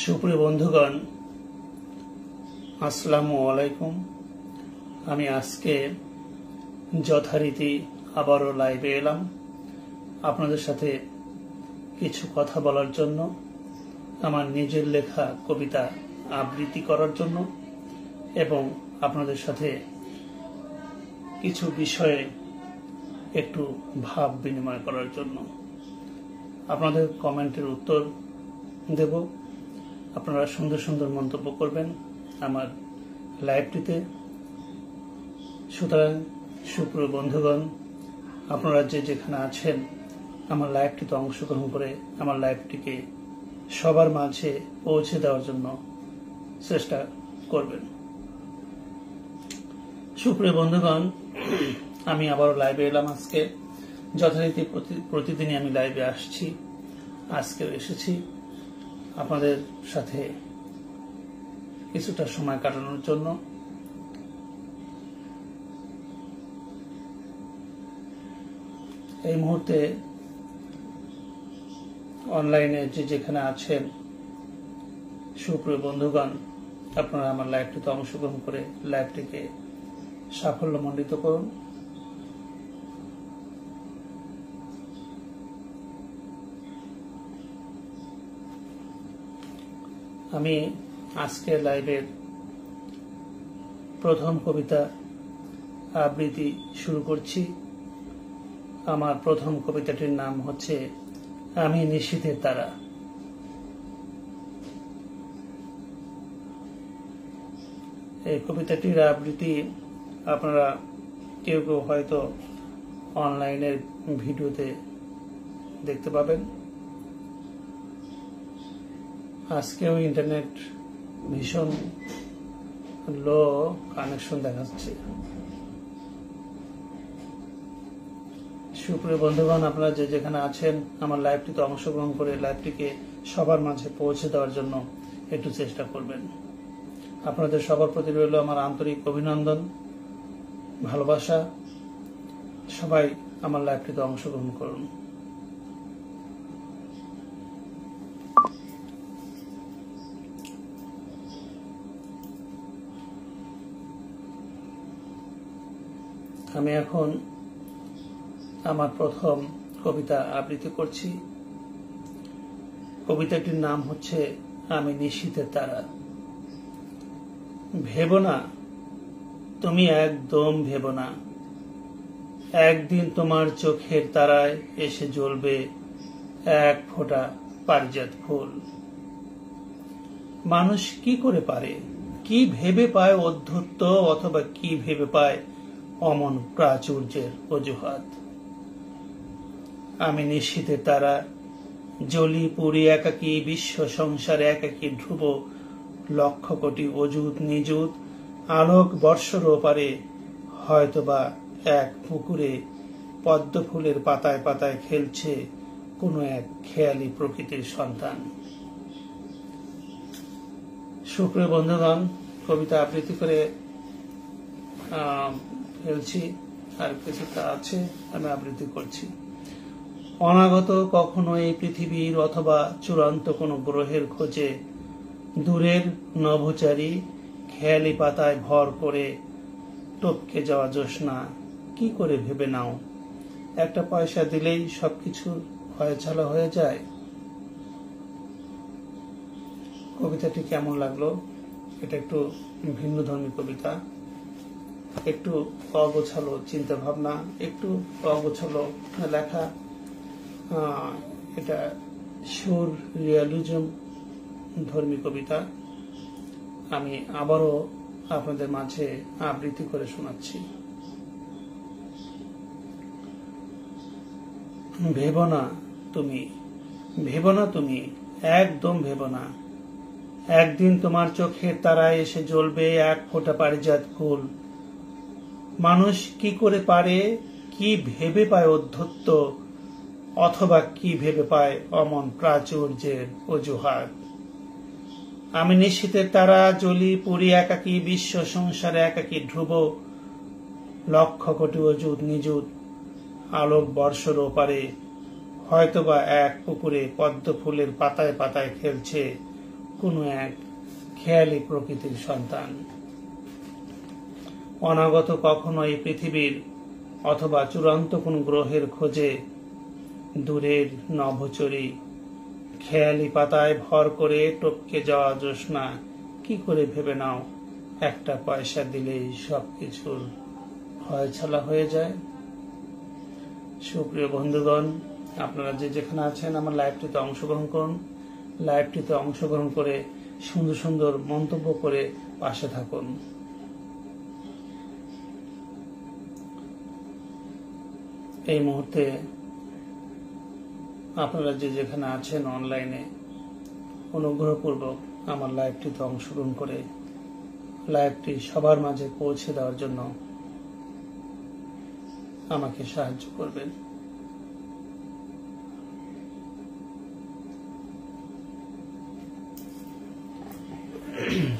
সুপ্রিয় বন্ধুগণ, আসসালামু আলাইকুম। আমি আজকে যথারীতি আবারও লাইভে এলাম আপনাদের সাথে কিছু কথা বলার জন্য, আমার নিজের লেখা কবিতা আবৃত্তি করার জন্য এবং আপনাদের সাথে কিছু বিষয়ে একটু ভাব বিনিময় করার জন্য। আপনাদের কমেন্টের উত্তর দেব। আপনারা সুন্দর সুন্দর মন্তব্য করবেন আমার লাইভটিতে। সুতরাং সুপ্রিয় বন্ধুগণ, আপনারা যে যেখানে আছেন আমার লাইভটিতে অংশগ্রহণ করে আমার লাইভটিকে সবার মাঝে পৌঁছে দেওয়ার জন্য চেষ্টা করবেন। সুপ্রিয় বন্ধুগণ, আমি আবারও লাইভে এলাম আজকে। যথারীতি প্রতিদিনই আমি লাইভে আসছি, আজকেও এসেছি আপনাদের সাথে কিছুটা সময় কাটানোর জন্য। এই মুহূর্তে অনলাইনে যে যেখানে আছেন সুপ্রিয় বন্ধুগণ, আপনারা আমার লাইভটিতে অংশগ্রহণ করে লাইভটিকে সাফল্যমণ্ডিত করুন। আমি আজকে লাইভের প্রথম কবিতা আবৃত্তি শুরু করছি। আমার প্রথম কবিতাটির নাম হচ্ছে আমি নিশীথের তারা। এই কবিতাটির আবৃত্তি আপনারা কেউ কেউ হয়তো অনলাইনের ভিডিওতে দেখতে পাবেন। আজকেও ইন্টারনেট ভীষণ লো কানেকশন দেখাচ্ছে। সুপ্রিয় বন্ধুগণ, আপনারা যে যেখানে আছেন আমার লাইভটিতে অংশগ্রহণ করে লাইভটিকে সবার মাঝে পৌঁছে দেওয়ার জন্য একটু চেষ্টা করবেন। আপনাদের সবার প্রতি রইল আমার আন্তরিক অভিনন্দন, ভালোবাসা। সবাই আমার লাইভটিতে অংশগ্রহণ করুন। আমি এখন আমার প্রথম কবিতা আবৃত্তি করছি। কবিতাটির নাম হচ্ছে আমি নিশীথের তারা। ভেবো না, তুমি একদম ভেবো না, একদিন তোমার চোখের তারায় এসে জ্বলবে এক ফোঁটা পারিজাত ফুল। মানুষ কি করে পারে, কি ভেবে পায় অধ্যত্ত, অথবা কি ভেবে পায় অমন প্রাচুর্যের অজুহাত। আমি নিশীথের তারা, জ্বলি পুরি একাকী, বিশ্ব সংসারে একাকী ধ্রুব, লক্ষ কোটি অযুত নিযুত আলোক বর্ষর ওপারে, হয়তোবা এক পুকুরে পদ্ম ফুলের পাতায় পাতায় খেলছে কোনো এক খেয়ালি প্রকৃতির সন্তান। সুপ্রিয় বন্ধুগণ, কবিতা আবৃত্তি করে ফেলছি, আর কিছুটা আছে আমি আবৃত্তি করছি। অনাগত কখনো এই পৃথিবীর অথবা চূড়ান্ত কোনো গ্রহের খোঁজে দূরের নভোচারী খেয়ালি পাতায় ভর করে টপকে যাওয়া জ্যোৎস্না কি করে ভেবে নাও একটা পয়সা দিলেই সবকিছু হয়ছালা হয়ে যায়। কবিতাটি কেমন লাগলো? এটা একটু ভিন্নধর্মী কবিতা, একটু অগোছালো চিন্তা ভাবনা, একটু অগোছালো লেখা। এটা সুর রিয়ালিজম ধর্মী কবিতা। আমি আবারও আপনাদের মাঝে আবৃত্তি করে শোনাচ্ছি। ভেবো না তুমি, ভেবো না তুমি, একদম ভেবো না, একদিন তোমার চোখের তারায় এসে জ্বলবে এক ফোঁটা পারিজাত ফুল। মানুষ কি করে পারে, কি ভেবে পায় অধ্যত্ত, অথবা কি ভেবে পায় অমন প্রাচুর্যের অজুহাত। আমি নিশীথের তারা, জ্বলি পুরি একাকী, বিশ্ব সংসারে একাকী ধ্রুব, লক্ষ কোটি অযুত নিযুত আলোক বর্ষর ওপারে, হয়তোবা এক পুকুরে পদ্ম ফুলের পাতায় পাতায় খেলছে কোনো এক খেয়ালি প্রকৃতির সন্তান। অনাগত কখনো এই পৃথিবীর অথবা চূড়ান্ত কোন গ্রহের খোঁজে দূরের নভোচরী খেয়ালি পাতায় ভর করে টপকে যাওয়া জ্যোৎস্না কি করে ভেবে নাও একটা পয়সা দিলেই সবকিছুর ফয়সালা হয়ে যায়। সুপ্রিয় বন্ধুগণ, আপনারা যে যেখানে আছেন আমার লাইভটিতে অংশগ্রহণ করুন। লাইভটিতে অংশগ্রহণ করে সুন্দর সুন্দর মন্তব্য করে পাশে থাকুন। এই মুহূর্তে আপনারা যে যেখানে আছেন অনলাইনে অনুগ্রহপূর্বক আমার লাইভটিতে অংশগ্রহণ করে লাইভটি সবার মাঝে পৌঁছে দেওয়ার জন্য আমাকে সাহায্য করবেন।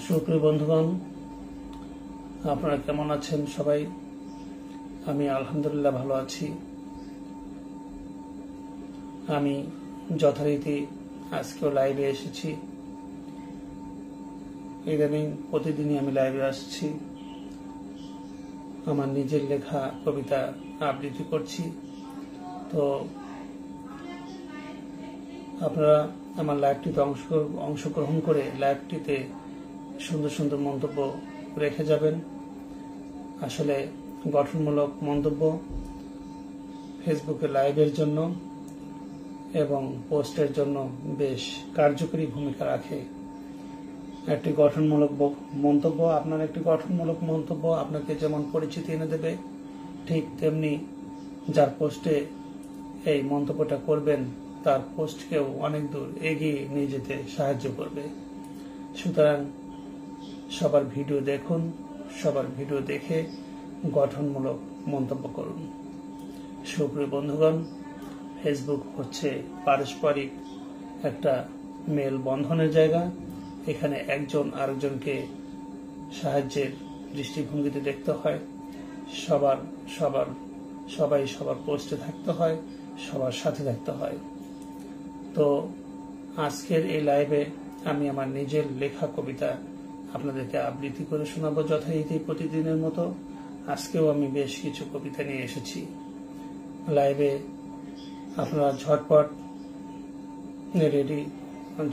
সুপ্রিয় বন্ধুগণ, আপনারা কেমন আছেন সবাই? আমি আলহামদুলিল্লাহ ভালো আছি। আমি যথারীতি আজকেও লাইভে এসেছি। ইদানিং প্রতিদিনই আমি লাইভে আসছি, আমার নিজের লেখা কবিতা আবৃত্তি করছি। তো আপনারা আমার লাইভটিতে অংশগ্রহণ করে লাইভটিতে সুন্দর সুন্দর মন্তব্য রেখে যাবেন। আসলে গঠনমূলক মন্তব্য ফেসবুকে লাইভের জন্য এবং পোস্টের জন্য বেশ কার্যকরী ভূমিকা রাখে। একটি গঠনমূলক মন্তব্য আপনাকে যেমন পরিচিতি এনে দেবে, ঠিক তেমনি যার পোস্টে এই মন্তব্যটা করবেন তার পোস্টকেও অনেক দূর এগিয়ে নিয়ে যেতে সাহায্য করবে। সুতরাং সবার ভিডিও দেখুন, সবার ভিডিও দেখে গঠনমূলক মন্তব্য করুন। সুপ্রিয় বন্ধুগণ, ফেসবুক হচ্ছে পারস্পরিক একটা মেল বন্ধনের জায়গা। এখানে একজন আরেকজনকে সাহায্যের দৃষ্টিভঙ্গিতে দেখতে হয়, সবাই সবার পোস্টে থাকতে হয়, সবার সাথে থাকতে হয়। তো আজকের এই লাইভে আমি আমার নিজের লেখা কবিতা আপনাদেরকে আবৃত্তি করে শোনাবো যথারীতি প্রতিদিনের মতো। আজকেও আমি বেশ কিছু কবিতা নিয়ে এসেছি লাইভে। আপনারা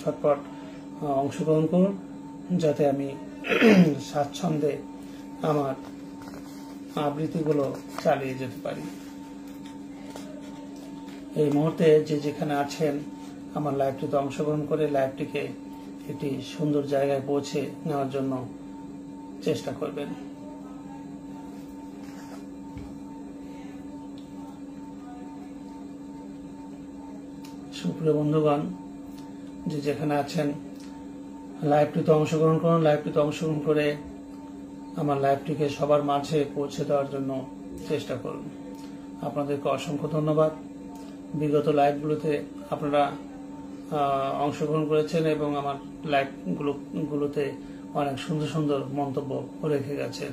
ঝটপট অংশগ্রহণ করুন, যাতে আমি স্বাচ্ছন্দ্যে আমার আবৃত্তিগুলো চালিয়ে যেতে পারি। এই মুহূর্তে যে যেখানে আছেন আমার লাইভটিতে অংশগ্রহণ করে লাইভটিকে একটি সুন্দর জায়গায় পৌঁছে নেওয়ার জন্য চেষ্টা করবেন। সুপ্রিয় বন্ধুগণ, যে যেখানে আছেন লাইভটিতে অংশগ্রহণ করুন। লাইভটিতে অংশগ্রহণ করে আমার লাইভটিকে সবার মাঝে পৌঁছে দেওয়ার জন্য চেষ্টা করুন। আপনাদেরকে অসংখ্য ধন্যবাদ। বিগত লাইভগুলোতে আপনারা অংশগ্রহণ করেছেন এবং আমার লাইভগুলোতে অনেক সুন্দর সুন্দর মন্তব্য রেখে গেছেন।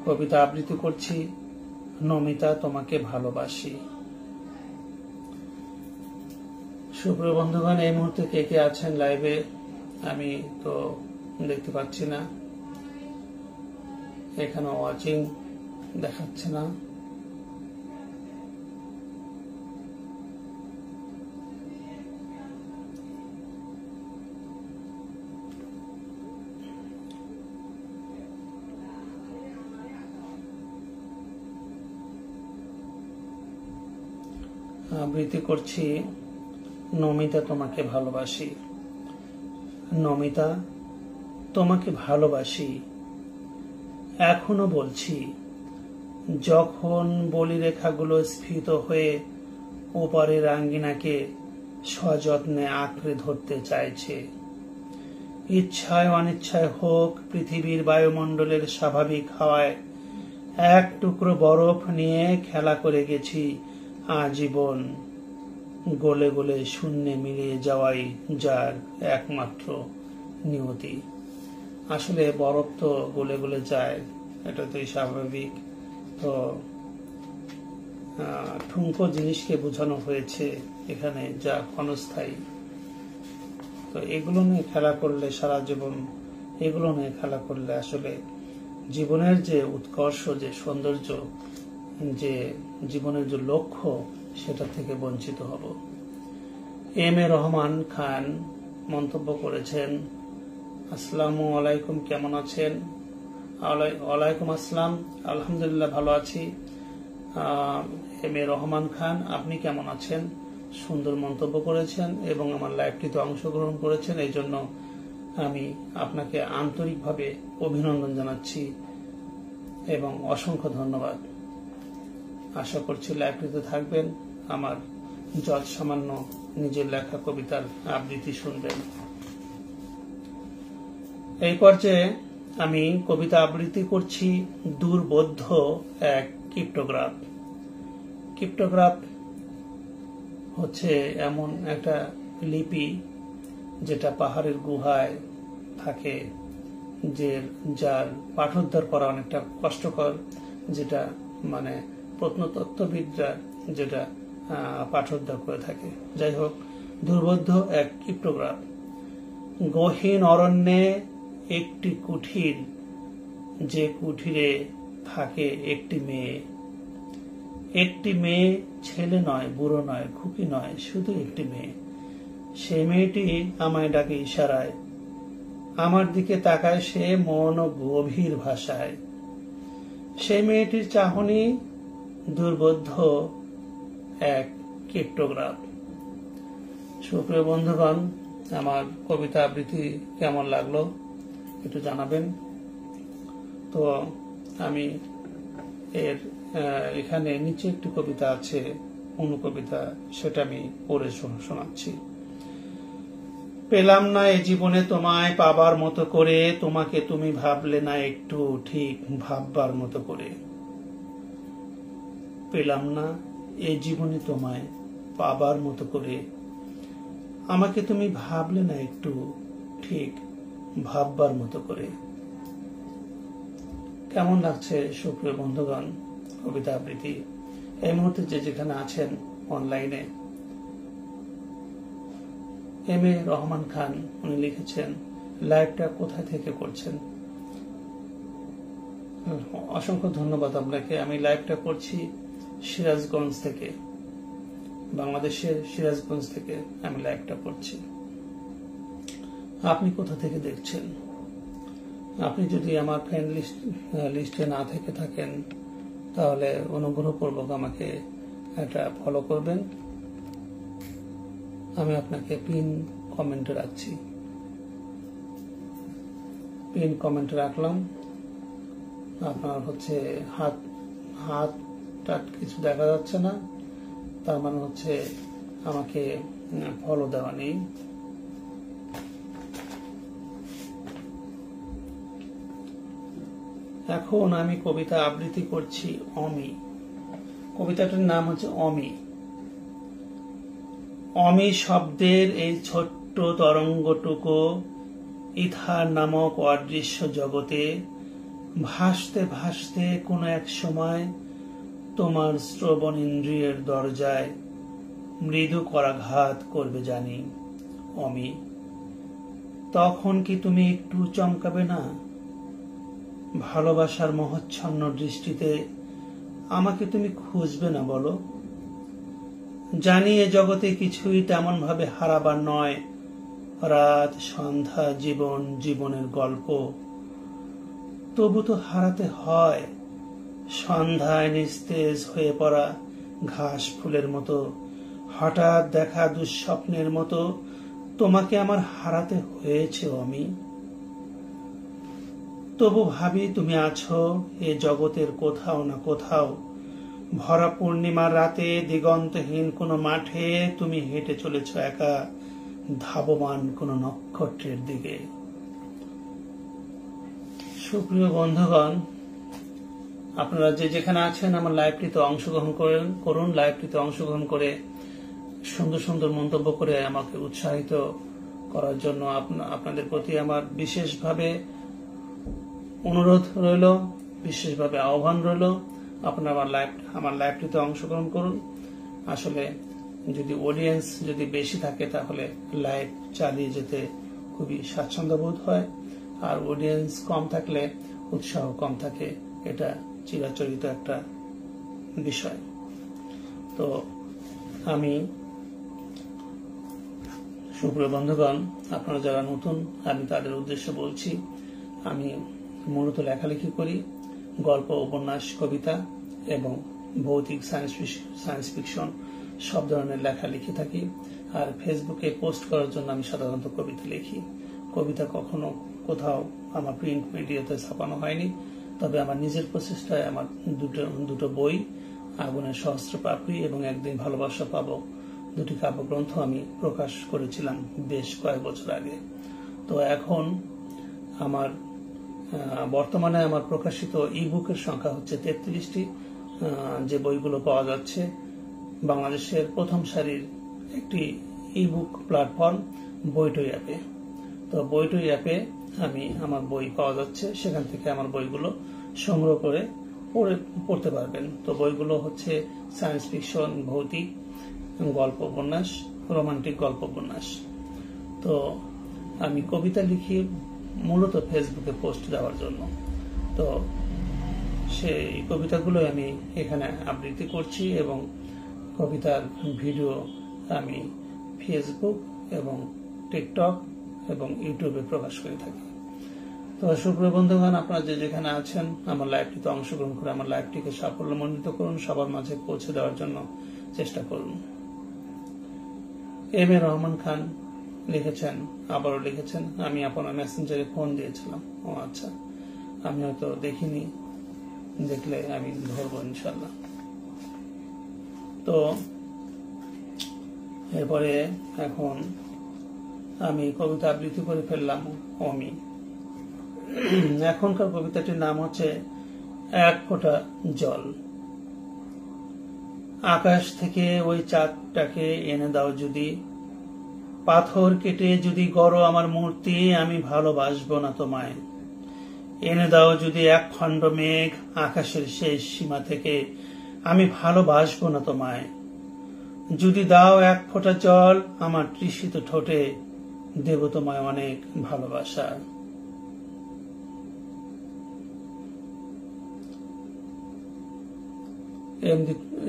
কবিতা আবৃত্তি করছি, নমিতা তোমাকে ভালোবাসি। সুপ্রিয় বন্ধুগণ, এই মুহূর্তে কে কে আছেন লাইভে আমি তো দেখতে পাচ্ছি না, এখানে ওয়াচিং দেখাচ্ছে না। আবৃত্তি করছি, নমিতা তোমাকে ভালোবাসি। নমিতা তোমাকে ভালোবাসি, এখনো বলছি। যখন বলিরেখাগুলো স্ফীত হয়ে ওপারের আঙ্গিনাকে সযত্নে আঁকড়ে ধরতে চাইছে, ইচ্ছায় অনিচ্ছায় হোক পৃথিবীর বায়ুমণ্ডলের স্বাভাবিক হাওয়ায় এক টুকরো বরফ নিয়ে খেলা করে গেছি আজীবন। গলে গলে শূন্যে মিলিয়ে যাওয়াই যার একমাত্র নিয়তি। আসলে বরফ তো গলে গলে যায়, এটা তো স্বাভাবিক। তো ঠুনকো জিনিসকে বোঝানো হয়েছে এখানে, যা ক্ষণস্থায়ী। তো এগুলো নিয়ে খেলা করলে সারা জীবন, এগুলো নিয়ে খেলা করলে আসলে জীবনের যে উৎকর্ষ, যে সৌন্দর্য, যে জীবনের যে লক্ষ্য, সেটা থেকে বঞ্চিত হব। এম এ রহমান খান মন্তব্য করেছেন, আসসালামু আলাইকুম, কেমন আছেন? ওয়ালাইকুম আসসালাম, আলহামদুলিল্লাহ ভালো আছি। এম এ রহমান খান, আপনি কেমন আছেন? সুন্দর মন্তব্য করেছেন এবং আমার লাইভটিতে অংশগ্রহণ করেছেন, এই জন্য আমি আপনাকে আন্তরিকভাবে অভিনন্দন জানাচ্ছি এবং অসংখ্য ধন্যবাদ। আশা করছি লাইভটিতে থাকবেন, আমার যৎ সামান্য নিজের লেখা কবিতার আবৃত্তি শুনবেন। এই পর্যায়ে আমি কবিতা আবৃত্তি করছি দুর্বোধ্য এক ক্রিপ্টোগ্রাফ। ক্রিপ্টোগ্রাফ হচ্ছে এমন একটা লিপি যেটা পাহাড়ের গুহায় থাকে, যার পাঠোদ্ধার করা অনেকটা কষ্টকর, যেটা মানে প্রত্নতত্ত্ববিদরা যেটা পাঠোদ্ধার করে থাকে। যাই হোক, দুর্বোধ্য এক ক্রিপ্টোগ্রাফ। গহীন অরণ্যে একটি কুঠির, যে কুঠিরে থাকে একটি মেয়ে। একটি মেয়ে, ছেলে নয়, বুড়ো নয়, খুকি নয়, শুধু একটি মেয়ে। সেই মেয়েটি আমায় ডাকে ইশারায়, আমার দিকে তাকায় সে মন ও গভীর ভাষায়। সেই মেয়েটির চাহনি দুর্বোধ্য এক ক্রিপ্টোগ্রাফ। সুপ্রিয় বন্ধুগণ, আমার কবিতা আবৃত্তি কেমন লাগলো একটু জানাবেন। তো আমি এখানে নিচে একটি কবিতা আছে, অনুকবিতা, সেটা আমি পড়ে শোনাচ্ছি। পেলাম না এ জীবনে তোমায় পাবার মতো করে, তোমাকে তুমি ভাবলে না একটু ঠিক ভাববার মতো করে। পেলাম না এ জীবনে তোমায় পাবার মতো করে, আমাকে তুমি ভাবলে না একটু ঠিক ভাববার মতো করে। কেমন লাগছে সুপ্রিয় বন্ধুগণ কবিতা আবৃত্তি? এই মুহূর্তে যে যেখানে আছেন অনলাইনে, এম এ রহমান খান উনি লিখেছেন, লাইভটা কোথায় থেকে করছেন? অসংখ্য ধন্যবাদ আপনাকে। আমি লাইভটা করছি সিরাজগঞ্জ থেকে, বাংলাদেশের সিরাজগঞ্জ থেকে আমি লাইভটা করছি। আপনি কোথা থেকে দেখছেন? আপনি যদি আমার ফ্রেন্ড লিস্টে না থেকে থাকেন, তাহলে অনুগ্রহপূর্বক আমাকে একটা ফলো করবেন। আমি আপনাকে পিন কমেন্টে রাখছি, পিন কমেন্টে রাখলাম। আপনার হচ্ছে হাতটা কিছু দেখা যাচ্ছে না, তার মানে হচ্ছে আমাকে ফলো দেওয়া নেই। এখন আমি কবিতা আবৃত্তি করছি অমি। কবিতাটার নাম হচ্ছে অমি। অমি শব্দের এই ছোট্ট তরঙ্গটুকু ইথার নামক অদৃশ্য জগতে ভাসতে ভাসতে কোনো এক সময় তোমার শ্রবণ ইন্দ্রিয়ের দরজায় মৃদু করাঘাত করবে জানি অমি। তখন কি তুমি একটু চমকাবে না? ভালোবাসার মোহচ্ছন্ন দৃষ্টিতে আমাকে তুমি খুঁজবে না বলো? জানি এ জগতে কিছুই তেমন ভাবে হারাবার নয়, রাত সন্ধ্যা জীবন জীবনের গল্প। তবু তো হারাতে হয়। সন্ধ্যায় নিস্তেজ হয়ে পড়া ঘাস ফুলের মতো, হঠাৎ দেখা দুঃস্বপ্নের মতো তোমাকে আমার হারাতে হয়েছে অমি। তবু ভাবি তুমি আছো এ জগতের কোথাও না কোথাও। ভরা পূর্ণিমার রাতে দিগন্তহীন কোনো মাঠে তুমি হেঁটে চলেছ একা, ধাবমান কোনো নক্ষত্রের দিকে। সুপ্রিয় বন্ধুগণ, আপনারা যে যেখানে আছেন আমার লাইভটিতে অংশগ্রহণ করুন। লাইভটিতে অংশগ্রহণ করে সুন্দর সুন্দর মন্তব্য করে আমাকে উৎসাহিত করার জন্য আপনাদের প্রতি আমার বিশেষভাবে অনুরোধ রইল, বিশেষভাবে আহ্বান রইল। আপনারা আমার লাইভটিতে অংশগ্রহণ করুন। আসলে যদি অডিয়েন্স যদি বেশি থাকে তাহলে লাইভ চালিয়ে যেতে খুবই স্বাচ্ছন্দ্য বোধ হয়, আর অডিয়েন্স কম থাকলে উৎসাহ কম থাকে, এটা চিরাচরিত একটা বিষয়। তো আমি সুপ্রিয় বন্ধুগণ, আপনারা যারা নতুন, আমি তাদের উদ্দেশ্যে বলছি, আমি মূলত লেখালেখি করি, গল্প, উপন্যাস, কবিতা এবং ভৌতিক সায়েন্স ফিকশন সব ধরনের লেখা লিখে থাকি। আর ফেসবুকে পোস্ট করার জন্য আমি সাধারণত কবিতা লিখি। কবিতা কখনো কোথাও আমার প্রিন্ট মিডিয়াতে ছাপানো হয়নি, তবে আমার নিজের প্রচেষ্টায় আমার দুটো বই, আগুনের সহস্র পাপড়ি এবং একদিন ভালোবাসা পাবো, দুটি কাব্যগ্রন্থ আমি প্রকাশ করেছিলাম বেশ কয়েক বছর আগে। তো এখন আমার বর্তমানে আমার প্রকাশিত ইবুকের সংখ্যা হচ্ছে 33টি, যে বইগুলো পাওয়া যাচ্ছে বাংলাদেশের প্রথম সারির একটি ইবুক প্ল্যাটফর্ম বইটই অ্যাপে। তো বইটই অ্যাপে আমার বই পাওয়া যাচ্ছে, সেখান থেকে আমার বইগুলো সংগ্রহ করে পড়তে পারবেন। তো বইগুলো হচ্ছে সায়েন্স ফিকশন, ভৌতিক, গল্প উপন্যাস, রোমান্টিক গল্প উপন্যাস। তো আমি কবিতা লিখি মূলত ফেসবুকে পোস্ট দেওয়ার জন্য। তো সেই কবিতাগুলো আমি এখানে আবৃত্তি করছি এবং কবিতার ভিডিও আমি ফেসবুক এবং টিকটক এবং ইউটিউবে প্রকাশ করে থাকি। তো সুপ্রিয় বন্ধুগণ, আপনারা যে যেখানে আছেন আমার লাইভটিতে অংশগ্রহণ করে আমার লাইভটিকে সাফল্যমণ্ডিত করুন, সবার মাঝে পৌঁছে দেওয়ার জন্য চেষ্টা করুন। এম এ রহমান খান লিখেছেন, আবারও লিখেছেন, আমি আপনার মেসেঞ্জারে ফোন দিয়েছিলাম। ও আচ্ছা, আমি হয়তো দেখিনি, দেখলে আমি ধরবো ইনশাল্লাহ। তো এরপরে এখন আমি কবিতা আবৃত্তি করে ফেললাম। আমি এখনকার কবিতাটির নাম হচ্ছে এক ফোঁটা জল। আকাশ থেকে ওই চাঁদটাকে এনে দাও যদি, পাথর কেটে যদি গড়ো আমার মূর্তি, আমি ভালোবাসবো না তোমায়। এনে দাও যদি এক খণ্ড মেঘ আকাশের শেষ সীমা থেকে, আমি ভালোবাসবো না তোমায়। যদি দাও এক ফোঁটা জল আমার তৃষিত ঠোঁটে, দেব তোমায় অনেক ভালোবাসা।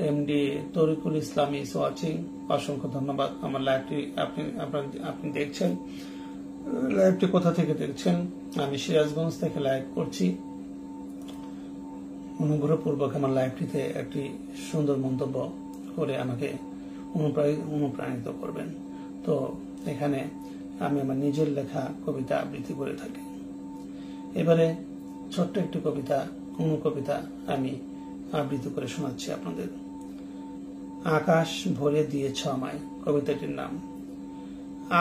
MD Tarikul Islam is watching, অসংখ্য ধন্যবাদ। আমার লাইভটি আপনি দেখছেন। লাইভটি কোথা থেকে দেখছেন? আমি সিরাজগঞ্জ থেকে লাইভ করছি। অনুগ্রহপূর্বক আমার লাইভটিতে একটি সুন্দর মন্তব্য করে আমাকে অনুপ্রাণিত করবেন। তো এখানে আমি আমার নিজের লেখা কবিতা আবৃত্তি করে থাকি। এবারে ছোট্ট একটি কবিতা আমি আবৃত্তি করে শোনাচ্ছি আপনাদের। আকাশ ভরে দিয়েছ আমায়, কবিতাটির নাম।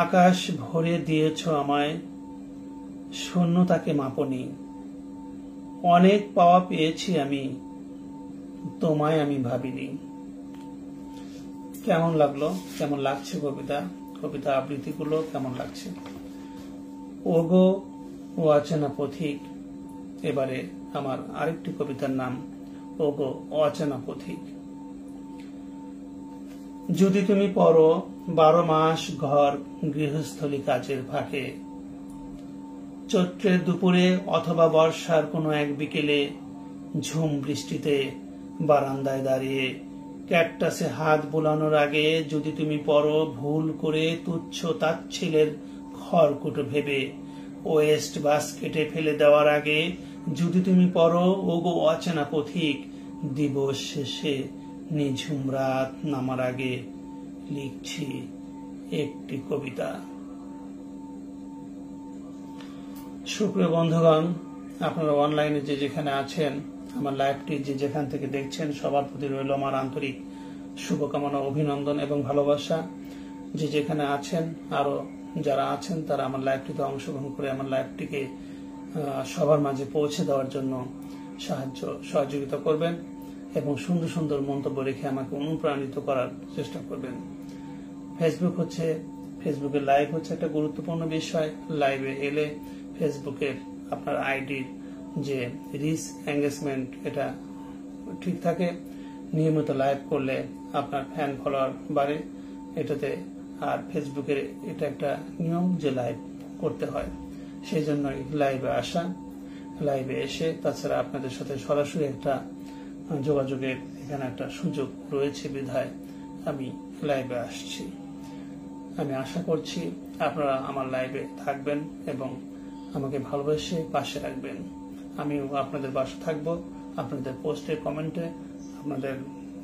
আকাশ ভরে দিয়েছ আমায়, শূন্যতাকে মাপনি। অনেক পাওয়া পেয়েছি আমি, তোমায় আমি ভাবিনি। কেমন লাগলো, কেমন লাগছে কবিতা আবৃত্তিগুলো কেমন লাগছে? ওগো ও অচেনা পথিক। এবারে আমার আরেকটি কবিতার নাম ওগো অচেনা পথিক। যদি তুমি পড়ো 12 মাস ঘর গৃহস্থলী কাজের ফাঁকে, চৈত্রের দুপুরে অথবা বর্ষার কোনো এক বিকেলে, ঝুম বৃষ্টিতে বারান্দায় দাঁড়িয়ে ক্যাকটাসে হাত বুলানোর আগে, যদি তুমি পড়ো ভুল করে তুচ্ছ তাচ্ছিলের খড়কুটো ভেবে, ওয়েস্ট বাস্কেটে ফেলে দেওয়ার আগে, যদি তুমি পড়ো ওগো অচেনা পথিক, দিবস শেষে নিঝুম রাত নামার আগে, লিখছি একটি কবিতা। সুপ্রিয় বন্ধুগণ, আপনারা অনলাইনে যে যেখানে আছেন, আমার লাইভটি যে যেখান থেকে দেখছেন, সবার প্রতি রইল আমার আন্তরিক শুভকামনা, অভিনন্দন এবং ভালোবাসা। যে যেখানে আছেন, আরো যারা আছেন তারা আমার লাইভটিতে অংশগ্রহণ করে আমার লাইভটিকে সবার মাঝে পৌঁছে দেওয়ার জন্য সহযোগিতা করবেন এবং সুন্দর সুন্দর মন্তব্য রেখে আমাকে অনুপ্রাণিত করার চেষ্টা করবেন। ফেসবুকে লাইভ হচ্ছে একটা গুরুত্বপূর্ণ বিষয়। লাইভে এলে ফেসবুকের আপনার আইডির যে রিচ এঙ্গেজমেন্ট, এটা ঠিক থাকে, নিয়মিত লাইভ করলে আপনার ফ্যান ফলোয়ার বাড়ে এটাতে। আর ফেসবুকের এটা একটা নিয়ম যে লাইভ করতে হয়, সেই জন্যই লাইভে আসা। লাইভে এসে তাছাড়া আপনাদের সাথে সরাসরি একটা যোগাযোগের এখানে একটা সুযোগ রয়েছে বিধায় আমি লাইভে আসছি। আমি আশা করছি আপনারা আমার লাইভে থাকবেন এবং আমাকে ভালোবেসে পাশে রাখবেন। আমিও আপনাদের পাশে থাকবো, আপনাদের পোস্টে, কমেন্টে, আপনাদের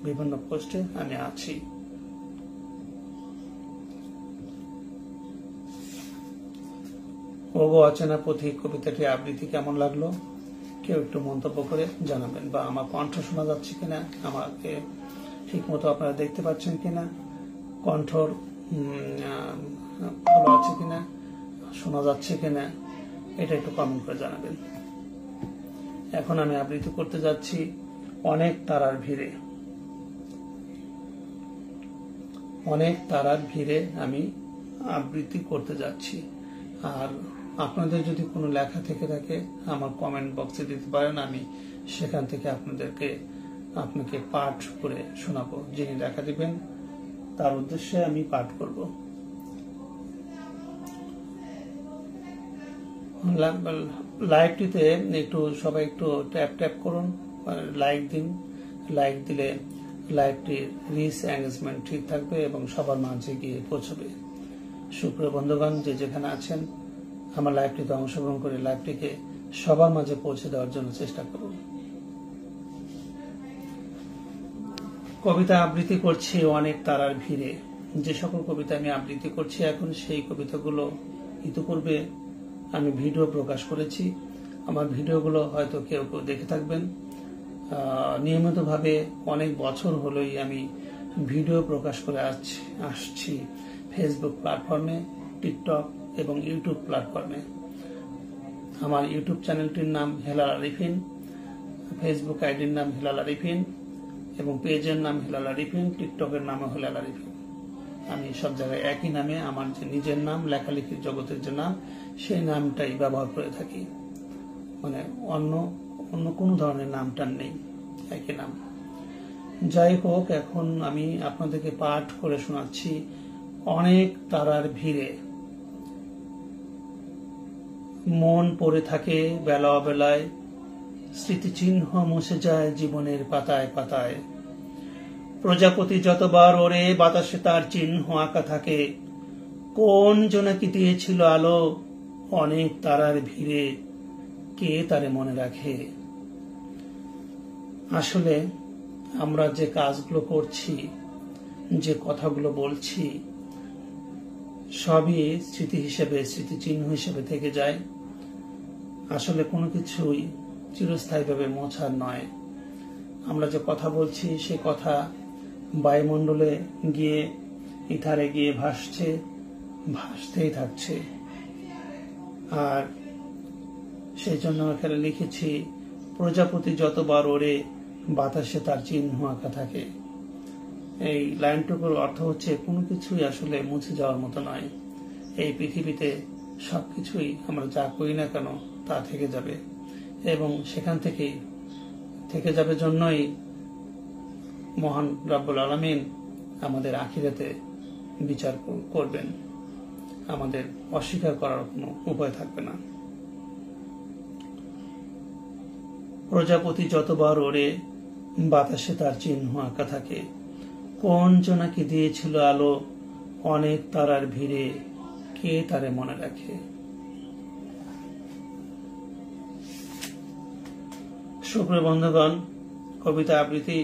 বিভিন্ন পোস্টে আমি আছি। ওগো অচেনা পথিক কবিতাটি আবৃত্তি কেমন লাগলো কেউ একটু মন্তব্য করে জানাবেন, বা আমার কণ্ঠ শোনা যাচ্ছে কিনা, আমাকে ঠিক মতো আপনারা দেখতে পাচ্ছেন কিনা, কণ্ঠর ভালো আছে কিনা, শোনা যাচ্ছে কিনা, এটা একটু কমেন্ট করে জানাবেন। এখন আমি আবৃত্তি করতে যাচ্ছি অনেক তারার ভিড়ে। অনেক তারার ভিড়ে আমি আবৃত্তি করতে যাচ্ছি। আর আপনাদের যদি কোনো লেখা থেকে থাকে আমার কমেন্ট বক্সে দিতে পারেন, আমি সেখান থেকে আপনাকে পাঠ করে শোনাবো। যিনি লেখা দিবেন তার উদ্দেশ্যে আমি পাঠ করব। লাইভটিতে সবাই একটু ট্যাপ করুন, লাইক দিন। লাইক দিলে লাইভটির রিচ এঙ্গেজমেন্ট ঠিক থাকবে এবং সবার মাঝে গিয়ে পৌঁছবে। সুপ্রিয় বন্ধুগণ, যে যেখানে আছেন আমার লাইভটিতে অংশগ্রহণ করে লাইভটিকে সবার মাঝে পৌঁছে দেওয়ার জন্য চেষ্টা করুন। কবিতা আবৃত্তি করছি অনেক তারার ভিড়ে। যে সকল কবিতা আমি আবৃত্তি করছি এখন, সেই কবিতাগুলো ইতিপূর্বে আমি ভিডিও প্রকাশ করেছি। আমার ভিডিওগুলো হয়তো কেউ কেউ দেখে থাকবেন। নিয়মিতভাবে অনেক বছর হলোই আমি ভিডিও প্রকাশ করে আসছি ফেসবুক প্ল্যাটফর্মে, টিকটক এবং ইউটিউব প্ল্যাটফর্মে। আমার ইউটিউব চ্যানেলটির নাম হেলাল আরিফিন, ফেসবুক আইডির নাম হেলাল আরিফিন এবং পেজের নাম হেলাল আরিফিন, টিকটকের নামও হেলাল আরিফিন। আমি সব জায়গায় একই নামে, আমার যে নিজের নাম, লেখালেখির জগতের যে নাম, সেই নামটাই ব্যবহার করে থাকি। মানে অন্য কোনো ধরনের নামটা নেই, একই নাম। যাই হোক, এখন আমি আপনাদেরকে পাঠ করে শোনাচ্ছি অনেক তারার ভিড়ে। মন পড়ে থাকে বেলা অবেলায়, স্মৃতিচিহ্ন মুছে যায় জীবনের পাতায় পাতায়। প্রজাপতি যতবার ওরে বাতাসে তার চিহ্ন আঁকা থাকে। কোন জোনাকি দিয়েছিল আলো অনেক তারার ভিড়ে, কে তারে মনে রাখে। আসলে আমরা যে কাজগুলো করছি, যে কথাগুলো বলছি, সবই স্মৃতি হিসেবে, স্মৃতিচিহ্ন হিসেবে থেকে যায়। আসলে কোনো কিছুই চিরস্থায়ীভাবে মোছার নয়। আমরা যে কথা বলছি সে কথা বায়ুমণ্ডলে গিয়ে, ইথারে গিয়ে ভাসতেই থাকছে। আর সেই জন্য এখানে লিখেছি, প্রজাপতি যতবার ওরে বাতাসে তার চিহ্ন আঁকা থাকে। এই লাইনটুকুর অর্থ হচ্ছে কোনো কিছুই আসলে মুছে যাওয়ার মতো নয়। এই পৃথিবীতে সবকিছুই আমরা যা করি না কেন তা থেকে যাবে, এবং সেখান থেকেই থেকে যাবে জন্যই মহান রব্বুল আলামিন আমাদের আখিরাতে বিচার করবেন। আমাদের অস্বীকার করার কোনো উপায় থাকবে না। প্রজাপতি যতবার ওরে বাতাসে তার চিহ্ন আঁকা থাকে। কোন জোনাকি দিয়েছিল আলো অনেক তারার ভিড়ে, কে তারে মনে রাখে। সুপ্রিয় বন্ধুগণ, কবিতা আবৃত্তি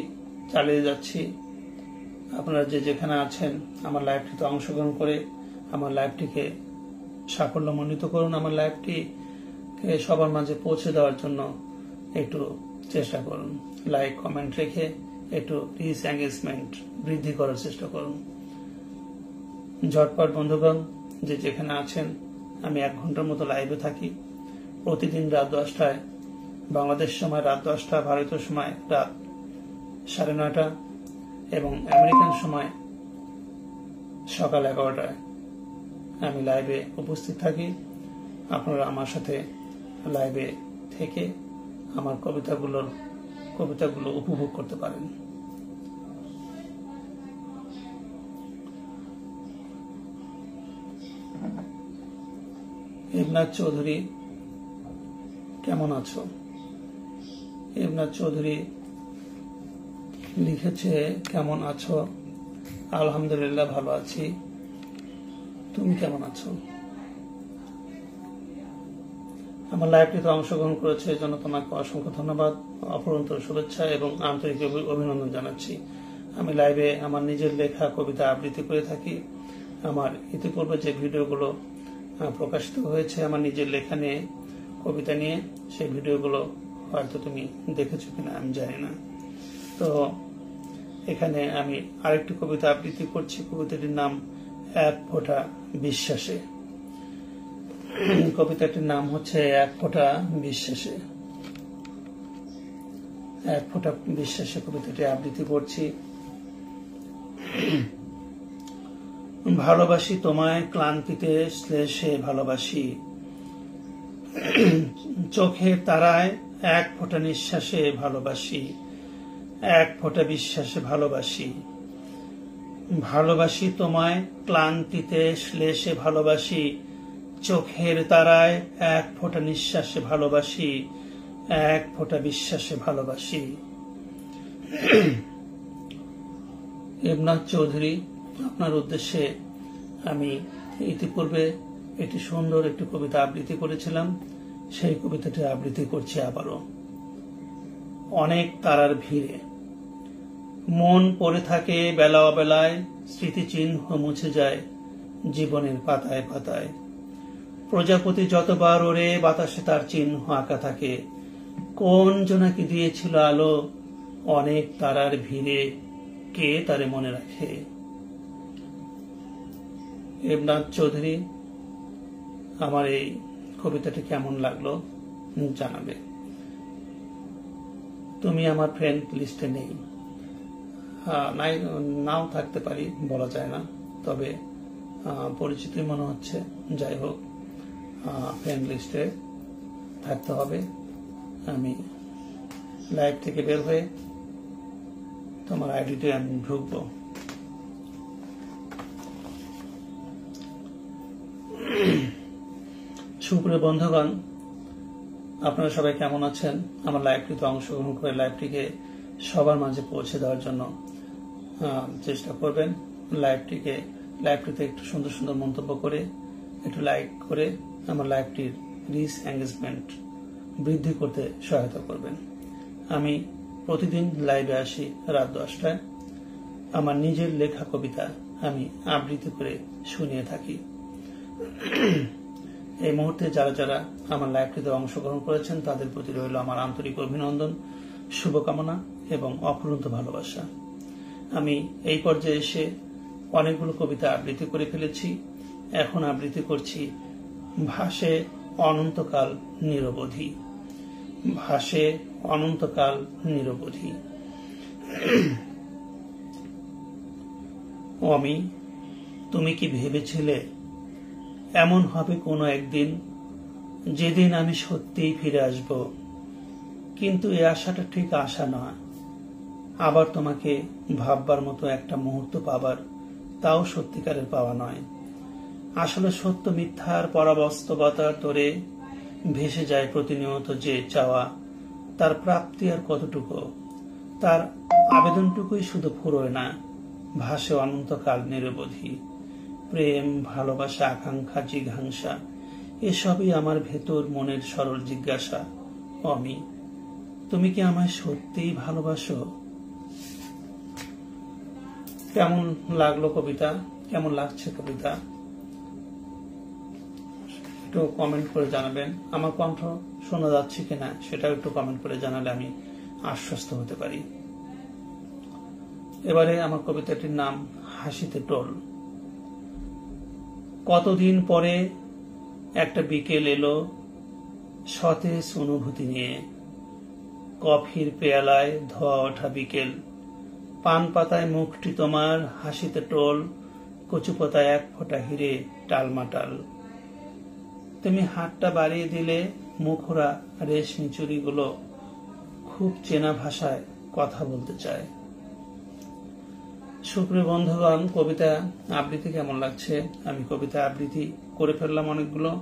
চালিয়ে যাচ্ছি। আপনারা যে যেখানে আছেন আমার লাইভটিতে অংশগ্রহণ করে আমার লাইভটিকে সাফল্যমণ্ডিত করুন। আমার লাইভটিকে সবার মাঝে পৌঁছে দেওয়ার জন্য একটু চেষ্টা করুন। লাইক কমেন্ট রেখে একটু রিচ এঙ্গেজমেন্ট বৃদ্ধি করার চেষ্টা করুন। ঝটপট বন্ধুগণ, যে যেখানে আছেন, আমি 1 ঘন্টার মতো লাইভে থাকি প্রতিদিন রাত 10টায়, বাংলাদেশ সময় রাত 10টা, ভারতীয় সময় রাত 9:30 এবং আমেরিকান সময় সকাল 11টায় আমি লাইভে উপস্থিত থাকি। আপনারা আমার সাথে লাইভে থেকে আমার কবিতাগুলোর কবিতাগুলো উপভোগ করতে পারেন। ইবনাথ চৌধুরী, কেমন আছো? ইবনাথ চৌধুরী লিখেছে, কেমন আছো? আলহামদুলিল্লাহ ভালো আছি, তুমি কেমন আছো? আমার লাইভটিতে অংশগ্রহণ করেছে এর জন্য তোমাকে অসংখ্য ধন্যবাদ, অপরন্ত শুভেচ্ছা এবং আন্তরিক অভিনন্দন জানাচ্ছি। আমি লাইভে আমার নিজের লেখা কবিতা আবৃত্তি করে থাকি। আমার ইতিপূর্বে যে ভিডিওগুলো প্রকাশিত হয়েছে আমার নিজের লেখা নিয়ে, কবিতা নিয়ে, সেই ভিডিওগুলো হয়তো তুমি দেখেছো কিনা আমি জানি না। তো এখানে আমি আরেকটি কবিতা আবৃত্তি করছি। কবিতাটির নাম এক ফোঁটা বিশ্বাসে। কবিতাটির নাম হচ্ছে এক ফোঁটা বিশ্বাসে। এক ফোঁটা বিশ্বাসে কবিতাটি আবৃত্তি করছি। ভালোবাসি তোমায় ক্লান্তিতে শ্লেষে ভালোবাসি, চোখের তারায় এক ফোঁটা নিঃশ্বাসে ভালোবাসি, এক ফোঁটা বিশ্বাসে ভালোবাসি। ভালোবাসি তোমায় ক্লান্তিতে শ্লেষে ভালোবাসি, চোখের তারায় এক ফোঁটা নিঃশ্বাসে ভালোবাসি, এক ফোঁটা বিশ্বাসে ভালোবাসি। ইবনাথ চৌধুরী, আপনার উদ্দেশ্যে আমি ইতিপূর্বে একটি সুন্দর একটি কবিতা আবৃত্তি করেছিলাম, সেই কবিতাটি আবৃত্তি করছি আবারও। অনেক তারার ভিড়ে মন পড়ে থাকে বেলা অবেলায়, স্মৃতিচিহ্ন মুছে যায় জীবনের পাতায় পাতায়। প্রজাপতি যতবার ওরে বাতাসে তার চিহ্ন আঁকা থাকে, কোন জোনাকি দিয়েছিল আলো অনেক তারার ভিড়ে, কে তারে মনে রাখে। ইবনাথ চৌধুরী, আমার এই কবিতাটি কেমন লাগলো জানাবে। তুমি আমার ফ্রেন্ড লিস্টে নেই, নাও থাকতে পারি, বলা যায় না, তবে পরিচিতই মনে হচ্ছে। যাই হোক, ফ্রেন্ড লিস্টে থাকতে হবে। আমি লাইভ থেকে বের হয়ে তোমার আইডিতে আমি ঢুকবো। সুপ্রিয় বন্ধুগণ, আপনারা সবাই কেমন আছেন? আমার লাইভটিতে অংশগ্রহণ করে লাইভটিকে সবার মাঝে পৌঁছে দেওয়ার জন্য চেষ্টা করবেন। লাইভটিতে একটু সুন্দর সুন্দর মন্তব্য করে, একটু লাইক করে আমার লাইভটির রিচ এঙ্গেজমেন্ট বৃদ্ধি করতে সহায়তা করবেন। আমি প্রতিদিন লাইভে আসি রাত 10টায়। আমার নিজের লেখা কবিতা আমি আবৃত্তি করে শুনিয়ে থাকি। এই মুহূর্তে যারা যারা আমার লাইভটিতে অংশগ্রহণ করেছেন তাদের প্রতি রইল আমার আন্তরিক অভিনন্দন, শুভকামনা এবং অফুরন্ত ভালোবাসা। আমি এই পর্যায়ে এসে অনেকগুলো কবিতা আবৃত্তি করে ফেলেছি। এখন আবৃত্তি করছি ভাসে অনন্তকাল নিরবধি। ভাসে অনন্তকাল নিরবধি। অমি, তুমি কি ভেবেছিলে এমন হবে কোনো একদিন যেদিন আমি সত্যিই ফিরে আসব? কিন্তু এই আশাটা ঠিক আশা নয়। আবার তোমাকে ভাববার মতো একটা মুহূর্ত পাবার, তাও সত্যিকারের পাওয়া নয়। আসলে সত্য মিথ্যার পরাবাস্তবতার তোরে ভেসে যায় প্রতিনিয়ত যে চাওয়া, তার প্রাপ্তি আর কতটুকু, তার আবেদনটুকুই শুধু ফুরোয় না, ভাসে অনন্তকাল নিরবধি। প্রেম, ভালোবাসা, আকাঙ্ক্ষা, জিঘাংসা, এসবই আমার ভেতর মনের সরল জিজ্ঞাসা। অমি, তুমি কি আমায় সত্যিই ভালোবাসো? কেমন লাগলো কবিতা? কেমন লাগছে কবিতা? একটু কমেন্ট করে জানাবেন। আমার কণ্ঠ শোনা যাচ্ছে কিনা সেটাও একটু কমেন্ট করে জানালে আমি আশ্বস্ত হতে পারি। এবারে আমার কবিতাটির নাম হাসিতে টোল। কতদিন পরে একটা বিকেল এলো সতেজ অনুভূতি নিয়ে। কফির পেয়ালায় ধোয়া ওঠা বিকেল, পান পাতায় মুখটি তোমার হাসিতে টোল, কচু পাতায় এক ফোঁটা হিরে টালমাটাল। তুমি হাতটা বাড়িয়ে দিলে মুখরা রেশমি চুড়িগুলো খুব চেনা ভাষায় কথা বলতে চায়। সুপ্রিয় বন্ধুগণ, কবিতা আবৃত্তি কেমন লাগছে? আমি কবিতা আবৃত্তি করে ফেললাম অনেকগুলো।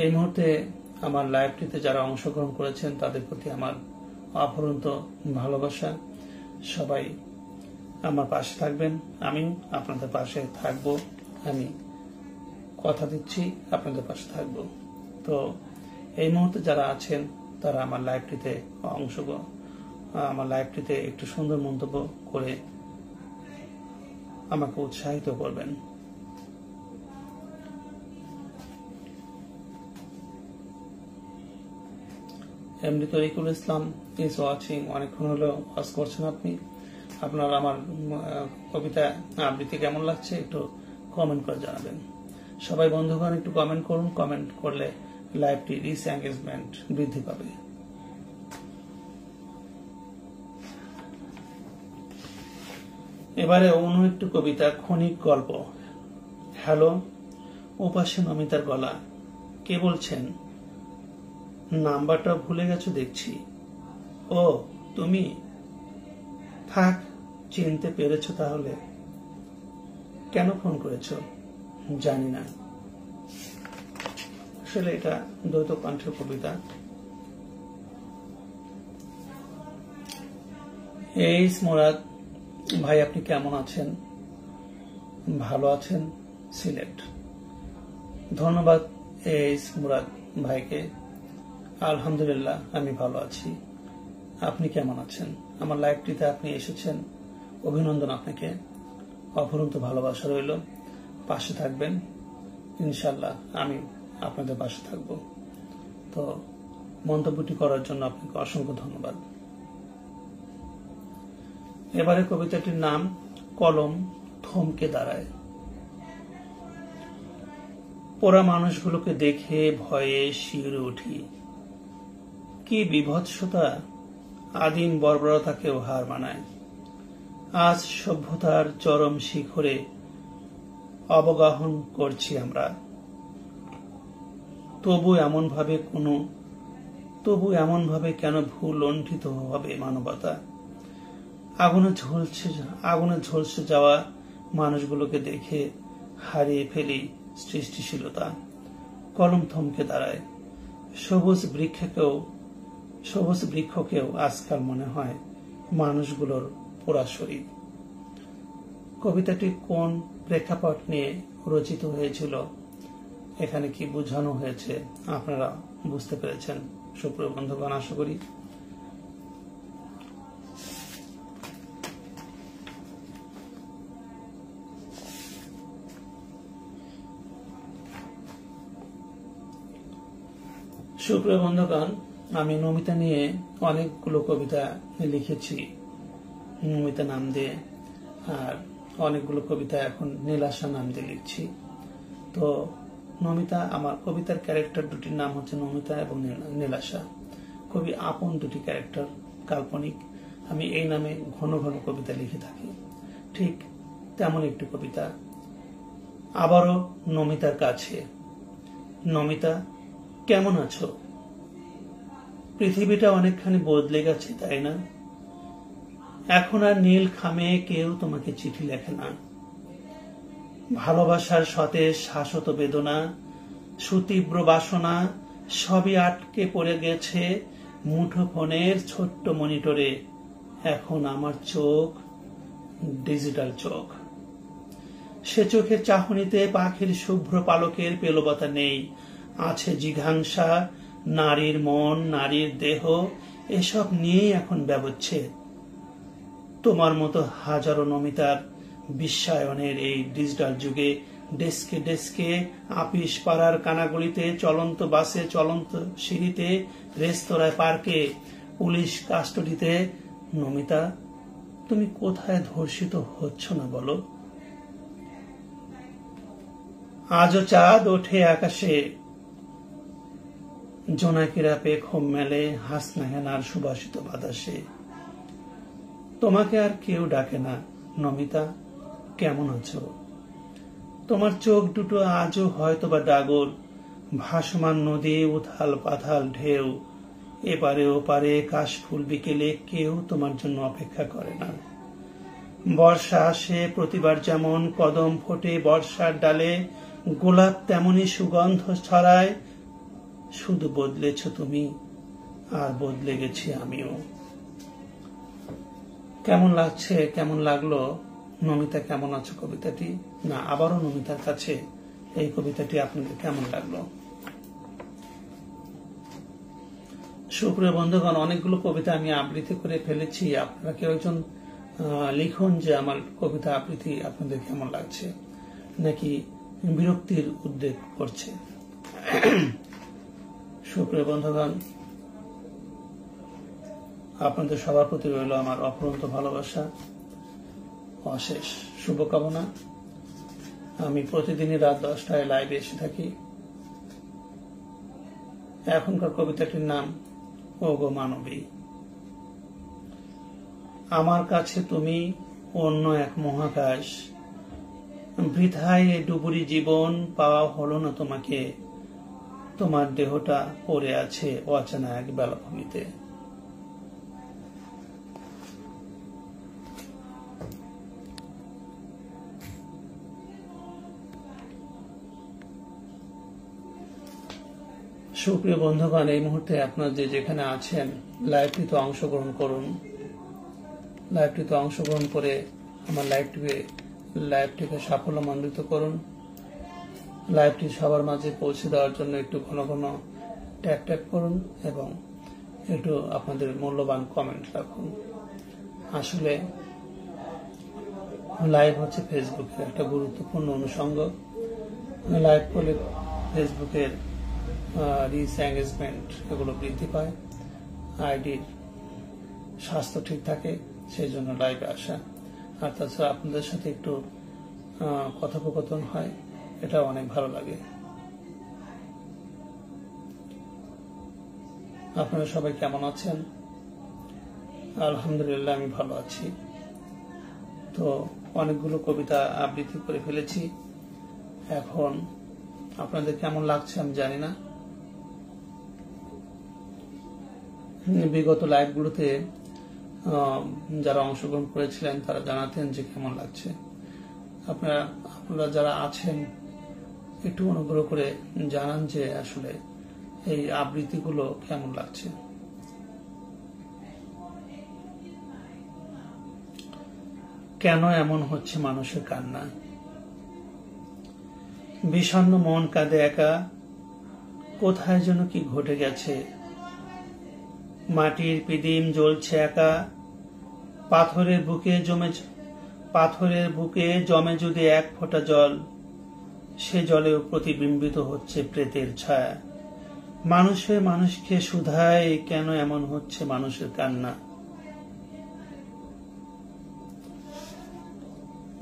এই মুহূর্তে আমার লাইভটিতে যারা অংশগ্রহণ করেছেন তাদের প্রতি আমার অফুরন্ত ভালোবাসা। সবাই আমার পাশে থাকবেন, আমিও আপনাদের পাশে থাকব। আমি কথা দিচ্ছি আপনাদের পাশে থাকব। তো এই মুহূর্তে যারা আছেন তারা আমার লাইভটিতে একটু সুন্দর মন্তব্য করে আমাকে উৎসাহিত করবেন। MD Tarikul Islam is watching. অনেকক্ষণ হলো ওয়াচ করছেন আপনি। আপনার আমার কবিতা আবৃত্তি কেমন লাগছে একটু কমেন্ট করে জানাবেন। সবাই বন্ধুগণ একটু কমেন্ট করুন। কমেন্ট করলে লাইভটি রিচ এঙ্গেজমেন্ট বৃদ্ধি পাবে। এবারে অন্য একটু কবিতা, ক্ষণিক গল্প। হ্যালো, ওপাশে নমিতার গলা। কে বলছেন? নাম্বারটা ভুলে গেছো দেখছি। ও তুমি? থাক, চিনতে পেরেছো তাহলে। কেন ফোন করেছো? জানি না। আসলে এটা দ্বৈত কণ্ঠের কবিতা। এইস মুরাদ ভাই, আপনি কেমন আছেন? ভালো আছেন? সিলেট। ধন্যবাদ এইস মুরাদ ভাইকে। আলহামদুলিল্লাহ, আমি ভালো আছি। আপনি কেমন আছেন? আমার লাইভটিতে আপনি এসেছেন, অভিনন্দন আপনাকে। অফুরন্ত ভালোবাসা রইল। পাশে থাকবেন ইনশাল্লাহ, আমি আপনাদের পাশে থাকব। তো মন্তব্যটি করার জন্য আপনাকে অসংখ্য ধন্যবাদ। এবারে কবিতাটির নাম কলম থমকে দাঁড়ায়। পোড়া মানুষগুলোকে দেখে ভয়ে শিউরে উঠি। কি বিভৎসতা! আদিম বর্বরতাকেও হার মানায়। আজ সভ্যতার চরম শিখরে অবগাহন করছি আমরা। তবু এমনভাবে কেন ভূলণ্ঠিত হবে মানবতা? আগুনে ঝলসে যাওয়া মানুষগুলোকে দেখে হারিয়ে ফেলি সৃষ্টিশীলতা। কলম থমকে দাঁড়ায়। সবুজ বৃক্ষকেও আজকাল মনে হয় মানুষগুলোর পোড়া শরীর। কবিতাটি কোন প্রেক্ষাপট নিয়ে রচিত হয়েছিল, এখানে কি বোঝানো হয়েছে আপনারা বুঝতে পেরেছেন সুপ্রিয় বন্ধুগণ, আশা করি। সুপ্রিয় বন্ধুগণ, আমি নমিতা নিয়ে অনেকগুলো কবিতা লিখেছি নমিতা নাম দিয়ে, আর অনেকগুলো কবিতা এখন নীলাশা নাম দিয়ে লিখছি। তো নমিতা, আমার কবিতার ক্যারেক্টার দুটির নাম হচ্ছে নমিতা এবং নীলাশা। খুবই আপন দুটি ক্যারেক্টার, কাল্পনিক। আমি এই নামে ঘন ঘন কবিতা লিখে থাকি। ঠিক তেমন একটি কবিতা, আবারও নমিতার কাছে। নমিতা, কেমন আছো? পৃথিবীটা অনেকখানি বদলে গেছে, তাই না? এখন আর নীল খামে কেউ তোমাকে চিঠি লেখে না। ভালোবাসার সতেজ শাশ্বত বেদনা, সুতীব্র বাসনা সবই আটকে পড়ে গেছে মুঠোফোনের ছোট্ট মনিটরে। এখন আমার চোখ ডিজিটাল চোখ। সে চোখের চাহনিতে পাখির শুভ্র পালকের পেলবতা নেই। আছে জিঘাংসা, নারীর মন, নারীর দেহ, এসব নিয়েই এখন ব্যবচ্ছেদ। তোমার মতো হাজারো নমিতার বিশ্বায়নের এই ডিজিটাল যুগে ডেস্কে ডেস্কে, আপিস পাড়ার কানাগলিতে, চলন্ত বাসে, চলন্ত সিঁড়িতে, রেস্তোরাঁয়, পার্কে, পুলিশ কাস্টডিতে, নমিতা তুমি কোথায় ধর্ষিত হচ্ছ না বলো? আজও চাঁদ ওঠে আকাশে, জোনাকিরা পেখম মেলে হাসনা হেনার সুবাসিত বাতাসে। তোমাকে আর কেউ ডাকে না নমিতা, কেমন আছো? তোমার চোখ দুটো আজও হয়তো বা ডাগর, ভাসমান নদী, উথাল পাথাল ঢেউ, এপারে ওপারে কাশফুল বিকেলে কেউ তোমার জন্য অপেক্ষা করে না। বর্ষা আসে প্রতিবার যেমন কদম ফোটে বর্ষার ডালে, গোলাপ তেমনি সুগন্ধ ছড়ায়। শুধু বদলেছ তুমি, আর বদলে গেছি আমিও। কেমন লাগছে, কেমন লাগলো? নমিতা কেমন আছো কবিতাটি? না, আবারও নমিতার কাছে এই কবিতাটি আপনাদের কেমন লাগলো? সুপ্রিয় বন্ধুগণ, অনেকগুলো কবিতা আমি আবৃত্তি করে ফেলেছি। আপনারা কেউ একজন লিখুন যে আমার কবিতা আবৃত্তি আপনাদের কেমন লাগছে, নাকি বিরক্তির উদ্বেগ করছে। সুপ্রিয় বন্ধুগণ, আপনাদের সবার প্রতি রইল আমার অফুরন্ত ভালোবাসা, অশেষ শুভকামনা। আমি প্রতিদিনই রাত 10টায় লাইভে এসে থাকি। এখনকার কবিতাটির নাম ওগো মানবী। আমার কাছে তুমি অন্য এক মহাকাশ, বৃথায় এ ডুবুরি জীবন পাওয়া হলো না তোমাকে। তোমার দেহটা পড়ে আছে অচেনা এক বেলাভূমিতে। সুপ্রিয় বন্ধুগণ, এই মুহূর্তে আপনারা যে যেখানে আছেন লাইভটিতে অংশগ্রহণ করুন। লাইভটিতে অংশগ্রহণ করে আমার লাইভটিকে সাফল্যমণ্ডিত করুন। লাইভটি সবার মাঝে পৌঁছে দেওয়ার জন্য একটু ঘন ঘন ট্যাপ করুন এবং একটু আপনাদের মূল্যবান কমেন্ট রাখুন। আসলে লাইভ হচ্ছে ফেসবুকের একটা গুরুত্বপূর্ণ অনুষঙ্গ। লাইভ করলে ফেসবুকের রিচ এঙ্গেজমেন্ট এগুলো বৃদ্ধি পায়, আইডির স্বাস্থ্য ঠিক থাকে, সেই জন্য লাইভে আসা। আর তাছাড়া আপনাদের সাথে একটু কথোপকথন হয়, এটা অনেক ভালো লাগে। আপনারা সবাই কেমন আছেন? আলহামদুলিল্লাহ, আমি ভালো আছি। তো অনেকগুলো কবিতা আবৃত্তি করে ফেলেছি। এখন আপনাদের কেমন লাগছে আমি জানি না। বিগত লাইভগুলোতে যারা অংশগ্রহণ করেছিলেন তারা জানাতেন যে কেমন লাগছে। আপনারা যারা আছেন একটু অনুগ্রহ করে জানান যে আসলে এই আবৃত্তিগুলো কেমন লাগছে। কেন এমন হচ্ছে মানুষের কান্না? বিষণ্ণ মন কাঁদে একা, কোথায় যেন কি ঘটে গেছে। মাটির পিদিম জ্বলছে একা, পাথরের বুকে জমে যদি এক ফোঁটা জল, সে জলেও প্রতিবিম্বিত হচ্ছে প্রেতের ছায়া। মানুষে মানুষকে শুধায়, কেন এমন হচ্ছে মানুষের কান্না।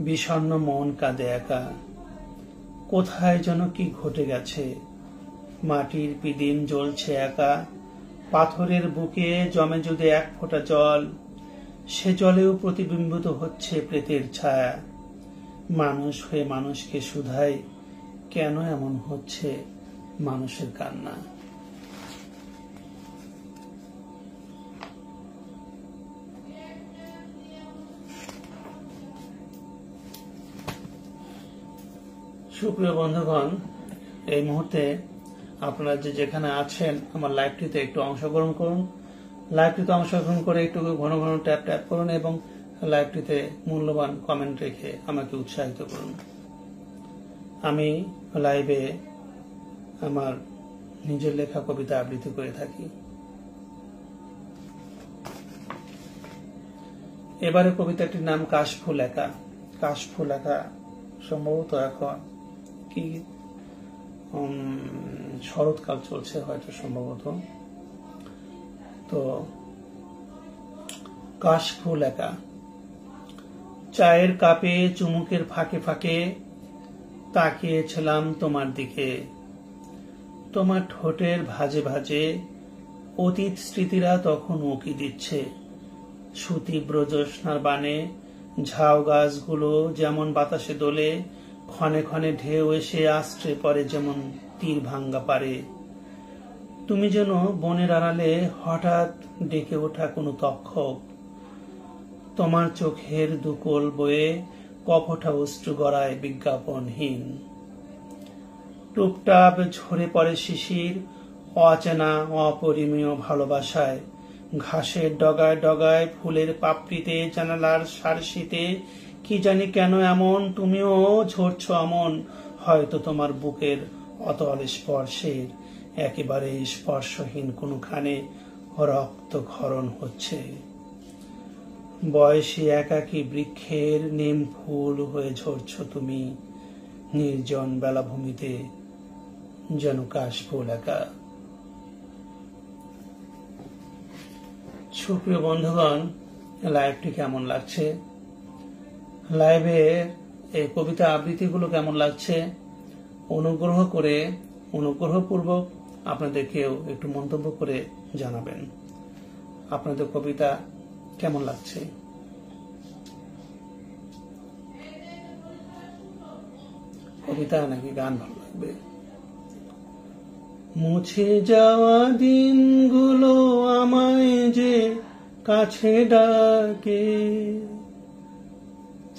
বিষণ্ণ মন কাঁদে একা, কোথায় যেন কি ঘটে গেছে। মাটির পিদিম জ্বলছে একা, পাথরের বুকে জমে যদি এক ফোঁটা জল, সে জলেও প্রতিবিম্বিত হচ্ছে প্রেতের ছায়া। মানুষ হয়ে মানুষকে শুধায়, কেন এমন হচ্ছে মানুষের কান্না। সুপ্রিয় বন্ধুগণ, এই মুহূর্তে আপনারা যে যেখানে আছেন আমার লাইভটিতে একটু অংশগ্রহণ করুন। লাইভটিতে অংশগ্রহণ করে একটু ঘন ঘন ট্যাপ করুন এবং লাইভটিতে মূল্যবান কমেন্ট রেখে আমাকে উৎসাহিত করুন। আমি লাইভে আমার নিজের লেখা কবিতা আবৃত্তি করে থাকি। এবারে কবিতাটির নাম কাশফুল একা। কাশফুল একা সম্ভবত এখন কি শরৎকাল চলছে হয়তো সম্ভবত। তো কাশফুল একা। চায়ের কাপে চুমুকের ফাঁকে ফাঁকে তাকিয়েছিলাম তোমার দিকে। তোমার ঠোঁটের ভাজে ভাজে অতীত স্মৃতিরা তখন উকি দিচ্ছে। সুতীব্র জ্যোৎস্নার বানে ঝাউ গাছগুলো যেমন বাতাসে দোলে, ক্ষণে ক্ষণে ঢেউ এসে আশ্রে পড়ে যেমন তীর ভাঙ্গা পারে। তুমি যেন বনের আড়ালে হঠাৎ ডেকে ওঠা কোনো তক্ষক। তোমার চোখের দুকোল বয়ে কপটা অশ্রু গড়ায় বিজ্ঞাপনহীন। টুপটাপ ঝরে পড়ে শিশির অচেনা অপরিমেয় ভালোবাসায়। ঘাসের ডগায় ডগায়, ফুলের পাপড়িতে, জানালার সারশিতে, কি জানি কেন এমন তুমিও ঝরছ অমন। হয়তো তোমার বুকের অতল স্পর্শের একেবারে স্পর্শহীন কোনখানে রক্তক্ষরণ হচ্ছে। বয়সী একাকী বৃক্ষের নিম ফুল হয়ে ঝরছ তুমি নির্জন বেলাভূমিতে, যেন কাশফুল একা। সুপ্রিয় বন্ধুগণ, লাইভটি কেমন লাগছে? লাইভের এই কবিতা আবৃত্তিগুলো কেমন লাগছে? অনুগ্রহপূর্বক আপনাদেরকেও একটু মন্তব্য করে জানাবেন আপনাদের কবিতা কেমন লাগছে। কবিতা নাকি গান ভালো লাগবে? মুছে যাওয়া দিনগুলো আমায় যে কাছে ডাকে,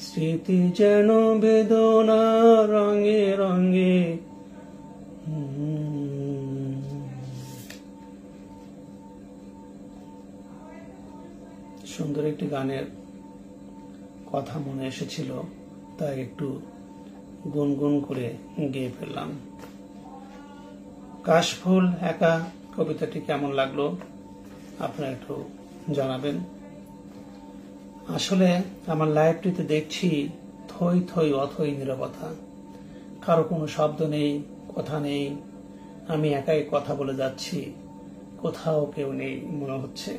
স্মৃতি যেন বেদনা রঙে রঙে। সুন্দর একটি গানের কথা মনে এসেছিল, তাই একটু গুনগুন করে গেয়ে ফেললাম। কাশফুল একা কবিতাটি কেমন লাগলো আপনারা একটু জানাবেন। আসলে আমার লাইভটিতে দেখছি থই থই অথই নীরবতা, কারো কোনো শব্দ নেই, কথা নেই, আমি একাই কথা বলে যাচ্ছি, কোথাও কেউ নেই মনে হচ্ছে।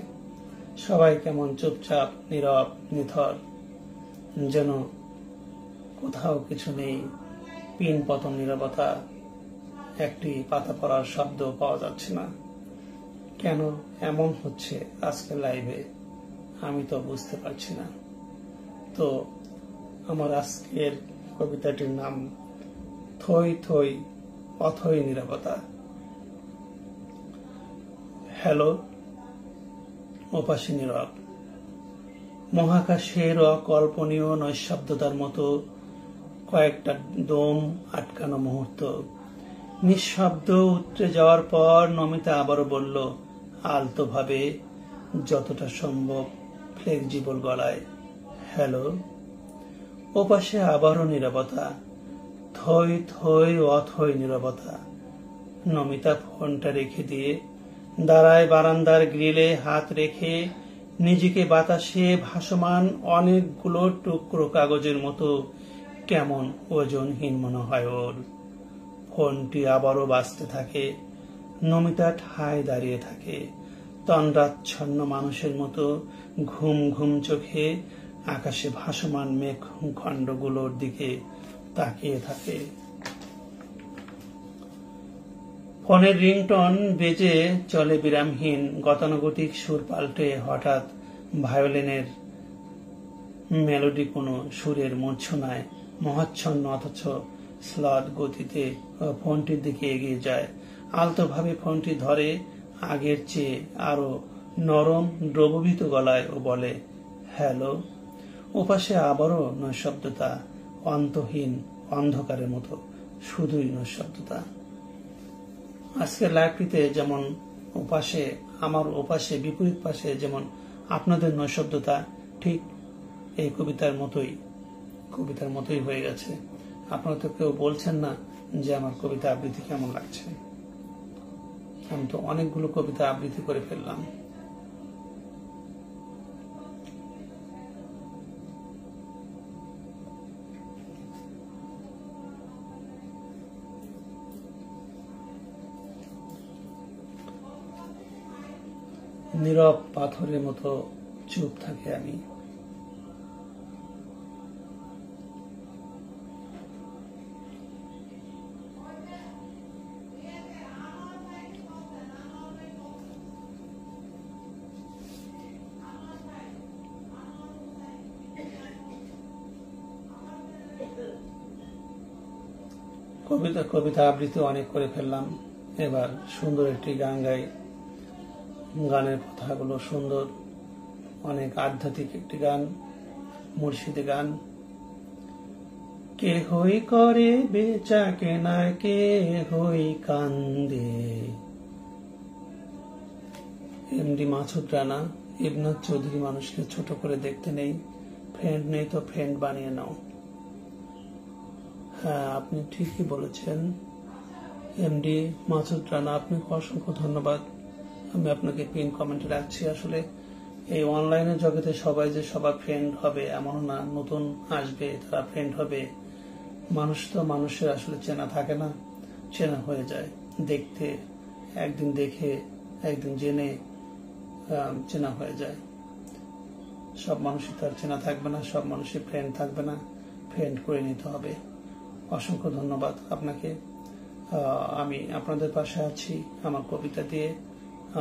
সবাই কেমন চুপচাপ, নীরব, নিথর, যেন কোথাও কিছু নেই, পিন পতন নীরবতা, একটি পাতা পড়ার শব্দ পাওয়া যাচ্ছে না। কেন এমন হচ্ছে আজকের লাইভে আমি তো বুঝতে পারছি না। তো আমার আজকের কবিতাটির নাম থই থই অথই নীরবতা। হ্যালো, ওপাশে নীরব, মহাকাশের অকল্পনীয় নৈশব্দতার মতো কয়েকটা দম আটকানো মুহূর্ত। নিঃশব্দ উতরে যাওয়ার পর নমিতা আবারও বলল আলতো ভাবে, যতটা সম্ভব ফ্লেক্সিবল গলায়, হ্যালো। ওপাশে আবারও নীরবতা, থই থই অথই নীরবতা। নমিতা ফোনটা রেখে দিয়ে দাঁড়ায় বারান্দার গ্রিলে হাত রেখে, নিজেকে বাতাসে ভাসমান অনেকগুলো টুকরো কাগজের মতো কেমন ওজনহীন মনে হয় ওর। ফোনটি আবারও বাজতে থাকে। নমিতা ঠায় দাঁড়িয়ে থাকে, তন্দ্রাচ্ছন্ন মানুষের মতো ঘুম ঘুম চোখে আকাশে ভাসমান মেঘখণ্ডগুলোর দিকে তাকিয়ে থাকে। ফোনের রিংটন বেজে চলে বিরামহীন, গতানুগতিক সুর পাল্টে হঠাৎ ভায়োলিনের মেলোডি কোনো সুরের মূর্ছনায় মহাচ্ছন্ন অথচ স্লথ গতিতে ফোনটির দিকে এগিয়ে যায়। আলতোভাবে ফোনটি ধরে, আগের চেয়ে আরো নরম দ্রবীভূত গলায় ও বলে হ্যালো। ওপাশে আবারও নৈশব্দতা, অন্তহীন অন্ধকারের মতো, শুধুই নৈশব্দতা। আজকের লাইভটিতে যেমন আমার ওপাশে বিপরীত পাশে যেমন আপনাদের নৈশব্দতা, ঠিক এই কবিতার মতোই হয়ে গেছে। আপনারা তো কেউ বলছেন না যে আমার কবিতা আবৃত্তি কেমন লাগছে। আমি তো অনেকগুলো কবিতা আবৃত্তি করে ফেললাম। নীরব পাথরের মতো চুপ থাকে আমি। কবিতা আবৃত্তি অনেক করে ফেললাম। এবার সুন্দর একটি গান গাই। গানের কথাগুলো সুন্দর, অনেক আধ্যাত্মিক একটি গান, মুর্শিদি গান। কে হই করে বেচা কেনা, কে হই কান্দে। এমডি মাসুদ রানা, ইবনাথ চৌধুরী। মানুষকে ছোট করে দেখতে নেই, ফ্রেন্ড নেই তো ফ্রেন্ড বানিয়ে নাও। হ্যাঁ, আপনি ঠিকই বলেছেন এমডি মাসুদ রানা, আপনাকে অসংখ্য ধন্যবাদ। আমি আপনাকে পিন কমেন্টে রাখছি। আসলে এই অনলাইনের জগতে সবাই যে সবার ফ্রেন্ড হবে এমন না, নতুন আসবে তারা ফ্রেন্ড হবে। মানুষ তো মানুষের আসলে চেনা থাকে না, চেনা হয়ে যায় দেখতে, একদিন দেখে একদিন জেনে চেনা হয়ে যায়। সব মানুষই তার চেনা থাকবে না, সব মানুষই ফ্রেন্ড থাকবে না, ফ্রেন্ড করে নিতে হবে। অসংখ্য ধন্যবাদ আপনাকে। আমি আপনাদের পাশে আছি আমার কবিতা দিয়ে,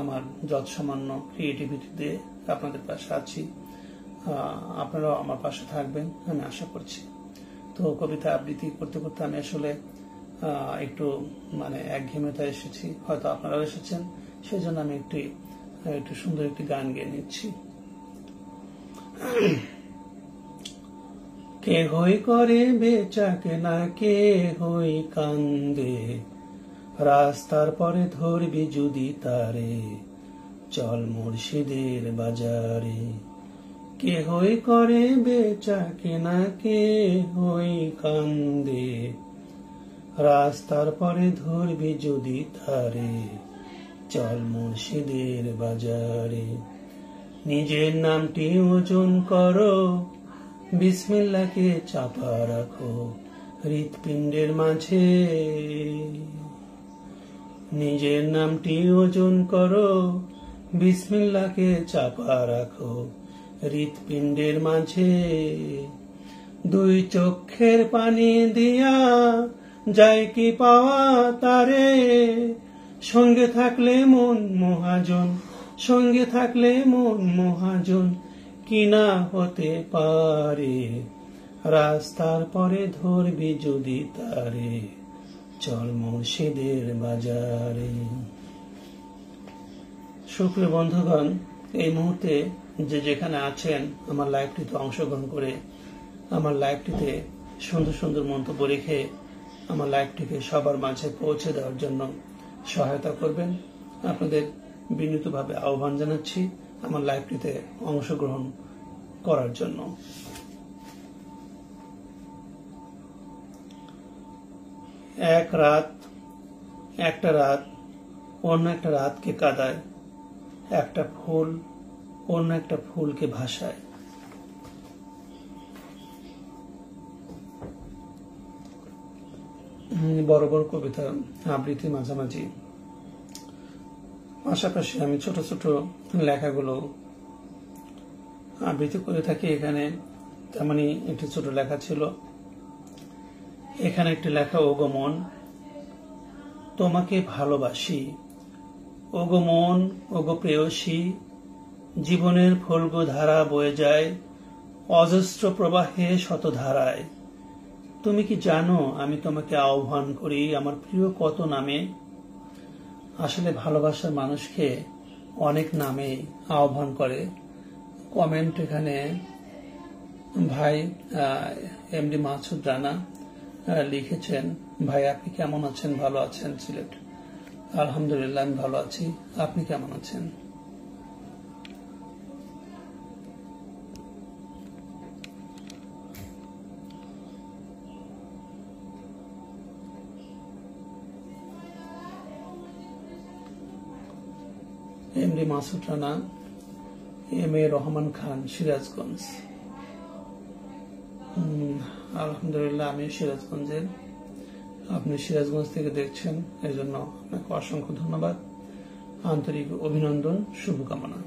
আমার যৎসামান্য ক্রিয়েটিভিটি দিয়ে আপনাদের পাশে আছি। আপনারাও আমার পাশে থাকবেন আমি আশা করছি। তো কবিতা আবৃত্তি করতে করতে আমি আসলে একটু একঘেয়েমিতে এসেছি, হয়তো আপনারাও এসেছেন, সেই জন্য আমি একটু সুন্দর একটি গান গেয়ে নিচ্ছি। কে হই করে বেচা কেনা, কে হই কান্দে। রাস্তার পরে ধরবি যদি তারে, চল মুর্শিদের বাজারে। কে হই করে বেচা কেনা, কে হই কান্দে। রাস্তার পরে ধরবি যদি তারে, চল মুর্শিদের বাজারে। নিজের নামটি ওজন করো, বিসমিল্লাহকে চাপা রাখো হৃৎপিণ্ডের মাঝে। নিজের নামটি ওজন করো, বিসমিল্লাহকে চাপা রাখো হৃৎপিণ্ডের মাঝে। দুই চোখের পানি দিয়া যায় কি পাওয়া তারে। সঙ্গে থাকলে মন মহাজন, সঙ্গে থাকলে মন মহাজন, কিনা হতে পারে। রাস্তার পরে ধরবি যদি তারে, চল মুর্শিদের বাজারে। সুপ্রিয় বন্ধুগণ, এই মুহূর্তে যে যেখানে আছেন আমার লাইভটিতে অংশগ্রহণ করে, আমার লাইভটিতে সুন্দর সুন্দর মন্তব্য রেখে আমার লাইভটিকে সবার মাঝে পৌঁছে দেওয়ার জন্য সহায়তা করবেন। আপনাদের বিনীতভাবে আহ্বান জানাচ্ছি আমার লাইভটিতে অংশগ্রহণ করার জন্য। একটা রাত অন্য একটা রাতকে কাঁদায়, একটা ফুল অন্য একটা ফুলকে ভাসায়। বড় বড় কবিতা আবৃত্তি মাঝামাঝি, পাশাপাশি আমি ছোট ছোট লেখাগুলো আবৃত্তি করে থাকি। এখানে তেমনি একটি ছোট লেখা ছিল। এখানে একটি লেখা, ওগো মন তোমাকে ভালোবাসি, ওগো মন ওগো প্রেয়সী। জীবনের ফল্গু ধারা বয়ে যায় অজস্র প্রবাহে শতধারায়। তুমি কি জানো আমি তোমাকে আহ্বান করি আমার প্রিয় কত নামে। আসলে ভালোবাসার মানুষকে অনেক নামে আহ্বান করে। কমেন্ট এখানে ভাই এমডি মাসুদ রানা লিখেছেন, ভাই আপনি কেমন আছেন? ভালো আছেন সিলেট? আলহামদুলিল্লাহ আমি ভালো আছি, আপনি কেমন আছেন? MD Masud Rana, M A Rahman Khan, Sirajganj. আলহামদুলিল্লাহ আমি সিরাজগঞ্জের, আপনি সিরাজগঞ্জ থেকে দেখছেন, এই জন্য আপনাকে অসংখ্য ধন্যবাদ, আন্তরিক অভিনন্দন, শুভকামনা।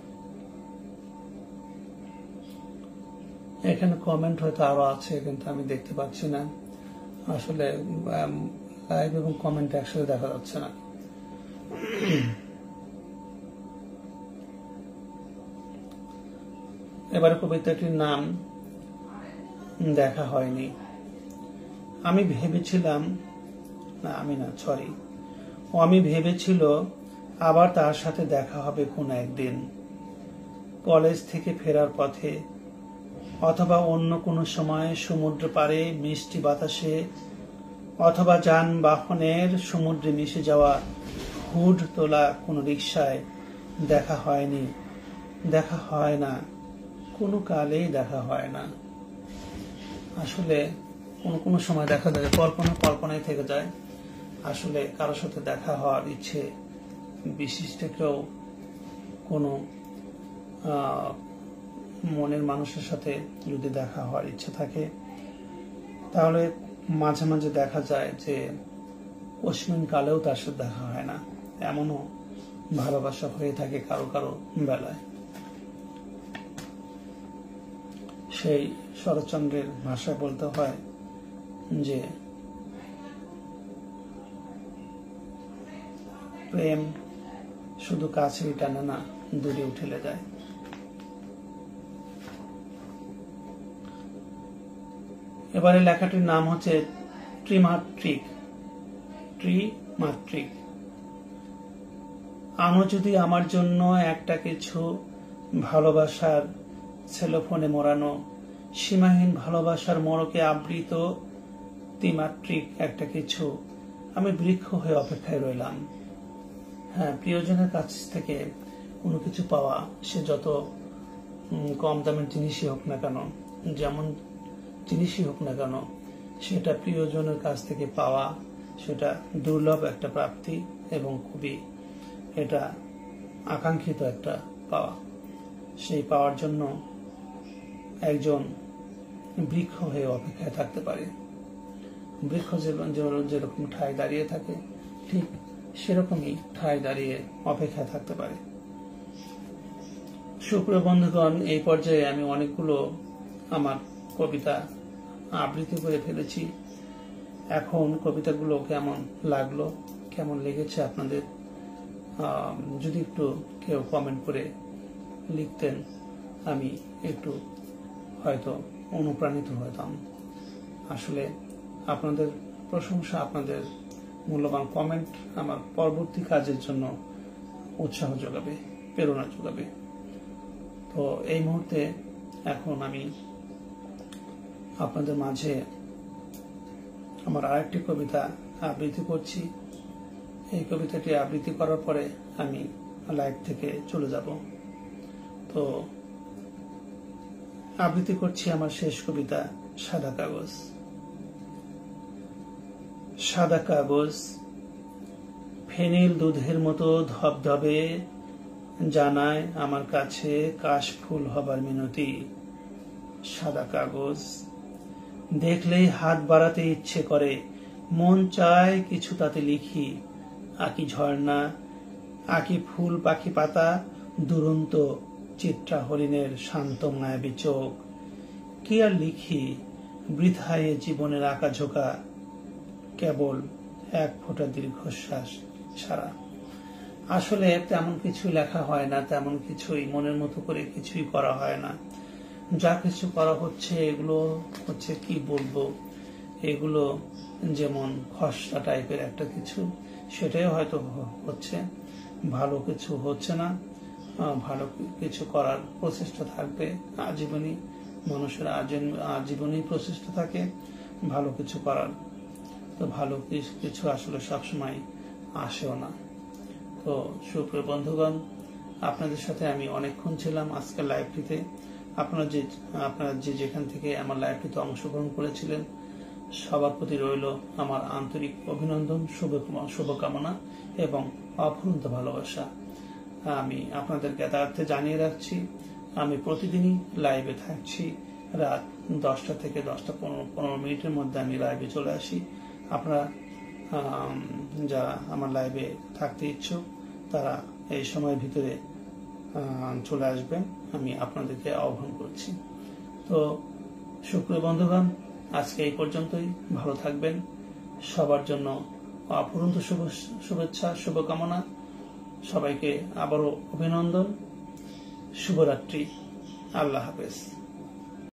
এখানে কমেন্ট হয়তো আরো আছে কিন্তু আমি দেখতে পাচ্ছি না। আসলে লাইভ এবং কমেন্ট একসাথে দেখা যাচ্ছে না। এবারে কবিতাটির নাম দেখা হয়নি। আমি ভেবেছিলাম, না আমি না, সরি, অমি ভেবেছিল আবার তার সাথে দেখা হবে কোনো একদিন, কলেজ থেকে ফেরার পথে অথবা অন্য কোনো সময় সমুদ্র পাড়ে মিষ্টি বাতাসে অথবা যানবাহনের সমুদ্রে মিশে যাওয়া হুড তোলা কোনো রিকশায়। দেখা হয়নি, দেখা হয় না, কোনো কালেই দেখা হয় না। আসলে কোনো সময় দেখা যায় কল্পনায় থেকে যায়। আসলে কারোর সাথে দেখা হওয়ার ইচ্ছে, বিশিষ্ট কেউ কোনো মনের মানুষের সাথে যদি দেখা হওয়ার ইচ্ছে থাকে, তাহলে মাঝে মাঝে দেখা যায় যে অসীম কালেও তার সাথে দেখা হয় না। এমনও ভালোবাসা হয়ে থাকে কারো কারো বেলায়। সেই শরৎচন্দ্রের ভাষায় বলতে হয় যে প্রেম শুধু কাছেই টানে না, দূরেও ঠেলে যায়। এবারে লেখাটির নাম হচ্ছে ত্রিমাত্রিক। আনো যদি আমার জন্য একটা কিছু, ভালোবাসার সেলোফোনে মোড়ানো, সীমাহীন ভালোবাসার মোড়কে আবৃত ত্রিমাত্রিক একটা কিছু। আমি বৃক্ষ হয়ে অপেক্ষায় রইলাম। হ্যাঁ, প্রিয়জনের কাছ থেকে কোনো কিছু পাওয়া, সে যত কম দামের জিনিসই হোক না কেন, যেমন জিনিসই হোক না কেন, সেটা প্রিয়জনের কাছ থেকে পাওয়া, সেটা দুর্লভ একটা প্রাপ্তি এবং খুবই এটা আকাঙ্ক্ষিত একটা পাওয়া। সেই পাওয়ার জন্য একজন বৃক্ষ হয়ে অপেক্ষায় থাকতে পারে। বৃক্ষ যেরকম ঠায় দাঁড়িয়ে থাকে, ঠিক সেরকমই ঠায় দাঁড়িয়ে অপেক্ষায় থাকতে পারে। সুপ্রিয় বন্ধুগণ, এই পর্যায়ে আমি অনেকগুলো আমার কবিতা আবৃত্তি করে ফেলেছি। এখন কবিতাগুলো কেমন লাগলো, কেমন লেগেছে আপনাদের, যদি একটু কেউ কমেন্ট করে লিখতেন, আমি একটু হয়তো অনুপ্রাণিত হতাম। আসলে আপনাদের প্রশংসা, আপনাদের মূল্যবান কমেন্ট আমার পরবর্তী কাজের জন্য উৎসাহ যোগাবে, প্রেরণা যোগাবে। তো এই মুহূর্তে এখন আমি আপনাদের মাঝে আমার আরেকটি কবিতা আবৃত্তি করছি। এই কবিতাটি আবৃত্তি করার পরে আমি লাইভ থেকে চলে যাব। তো আবৃত্তি করছি আমার শেষ কবিতা, সাদা কাগজ। সাদা কাগজ ফেনিল দুধের মতো ধবধবে, জানায় আমার কাছে কাশফুল হবার মিনতি। সাদা কাগজ দেখলেই হাত বাড়াতে ইচ্ছে করে, মন চায় কিছু তাতে লিখি। আঁকি ঝর্ণা, আঁকি ফুল, পাখি পাতা, দুরন্ত চিত্রা হরিণের শান্ত মায়াবী চোখ। কি আর লিখি, বৃথায় জীবনের আঁকা ঝোঁকা, কেবল এক ফোঁটা দীর্ঘশ্বাস ছাড়া। আসলে তেমন কিছু লেখা হয় না, তেমন কিছুই মনের মতো করে কিছুই করা হয় না। যা কিছু করা হচ্ছে এগুলো হচ্ছে কি বলবো, এগুলো যেমন খসড়া টাইপের একটা কিছু, সেটাই হয়তো হচ্ছে, ভালো কিছু হচ্ছে না। ভালো কিছু করার প্রচেষ্টা থাকবে আজীবনই, মানুষের আজীবনই প্রচেষ্টা থাকে ভালো কিছু করার। তো ভালো কিছু আসলে সবসময় আসেও না। তো সুপ্রিয় বন্ধুগণ, আপনাদের সাথে আমি অনেকক্ষণ ছিলাম আজকের লাইভটিতে। আপনারা যে যেখান থেকে আমার লাইভটিতে অংশগ্রহণ করেছিলেন, সবার প্রতি রইল আমার আন্তরিক অভিনন্দন, শুভকামনা এবং অফুরন্ত ভালোবাসা। আমি আপনাদের জ্ঞাতার্থে জানিয়ে রাখছি, আমি প্রতিদিনই লাইভে থাকছি। রাত 10টা থেকে 10টা-15 মিনিটের মধ্যে আমি লাইভে চলে আসি। আপনারা যারা আমার লাইভে থাকতে ইচ্ছুক, তারা এই সময়ের ভিতরে চলে আসবেন, আমি আপনাদেরকে আহ্বান করছি। তো সুপ্রিয় বন্ধুগণ, আজকে এই পর্যন্তই। ভালো থাকবেন। সবার জন্য অফুরন্ত শুভেচ্ছা, শুভকামনা। সবাইকে আবারও অভিনন্দন। শুভরাত্রি। আল্লাহ হাফেজ।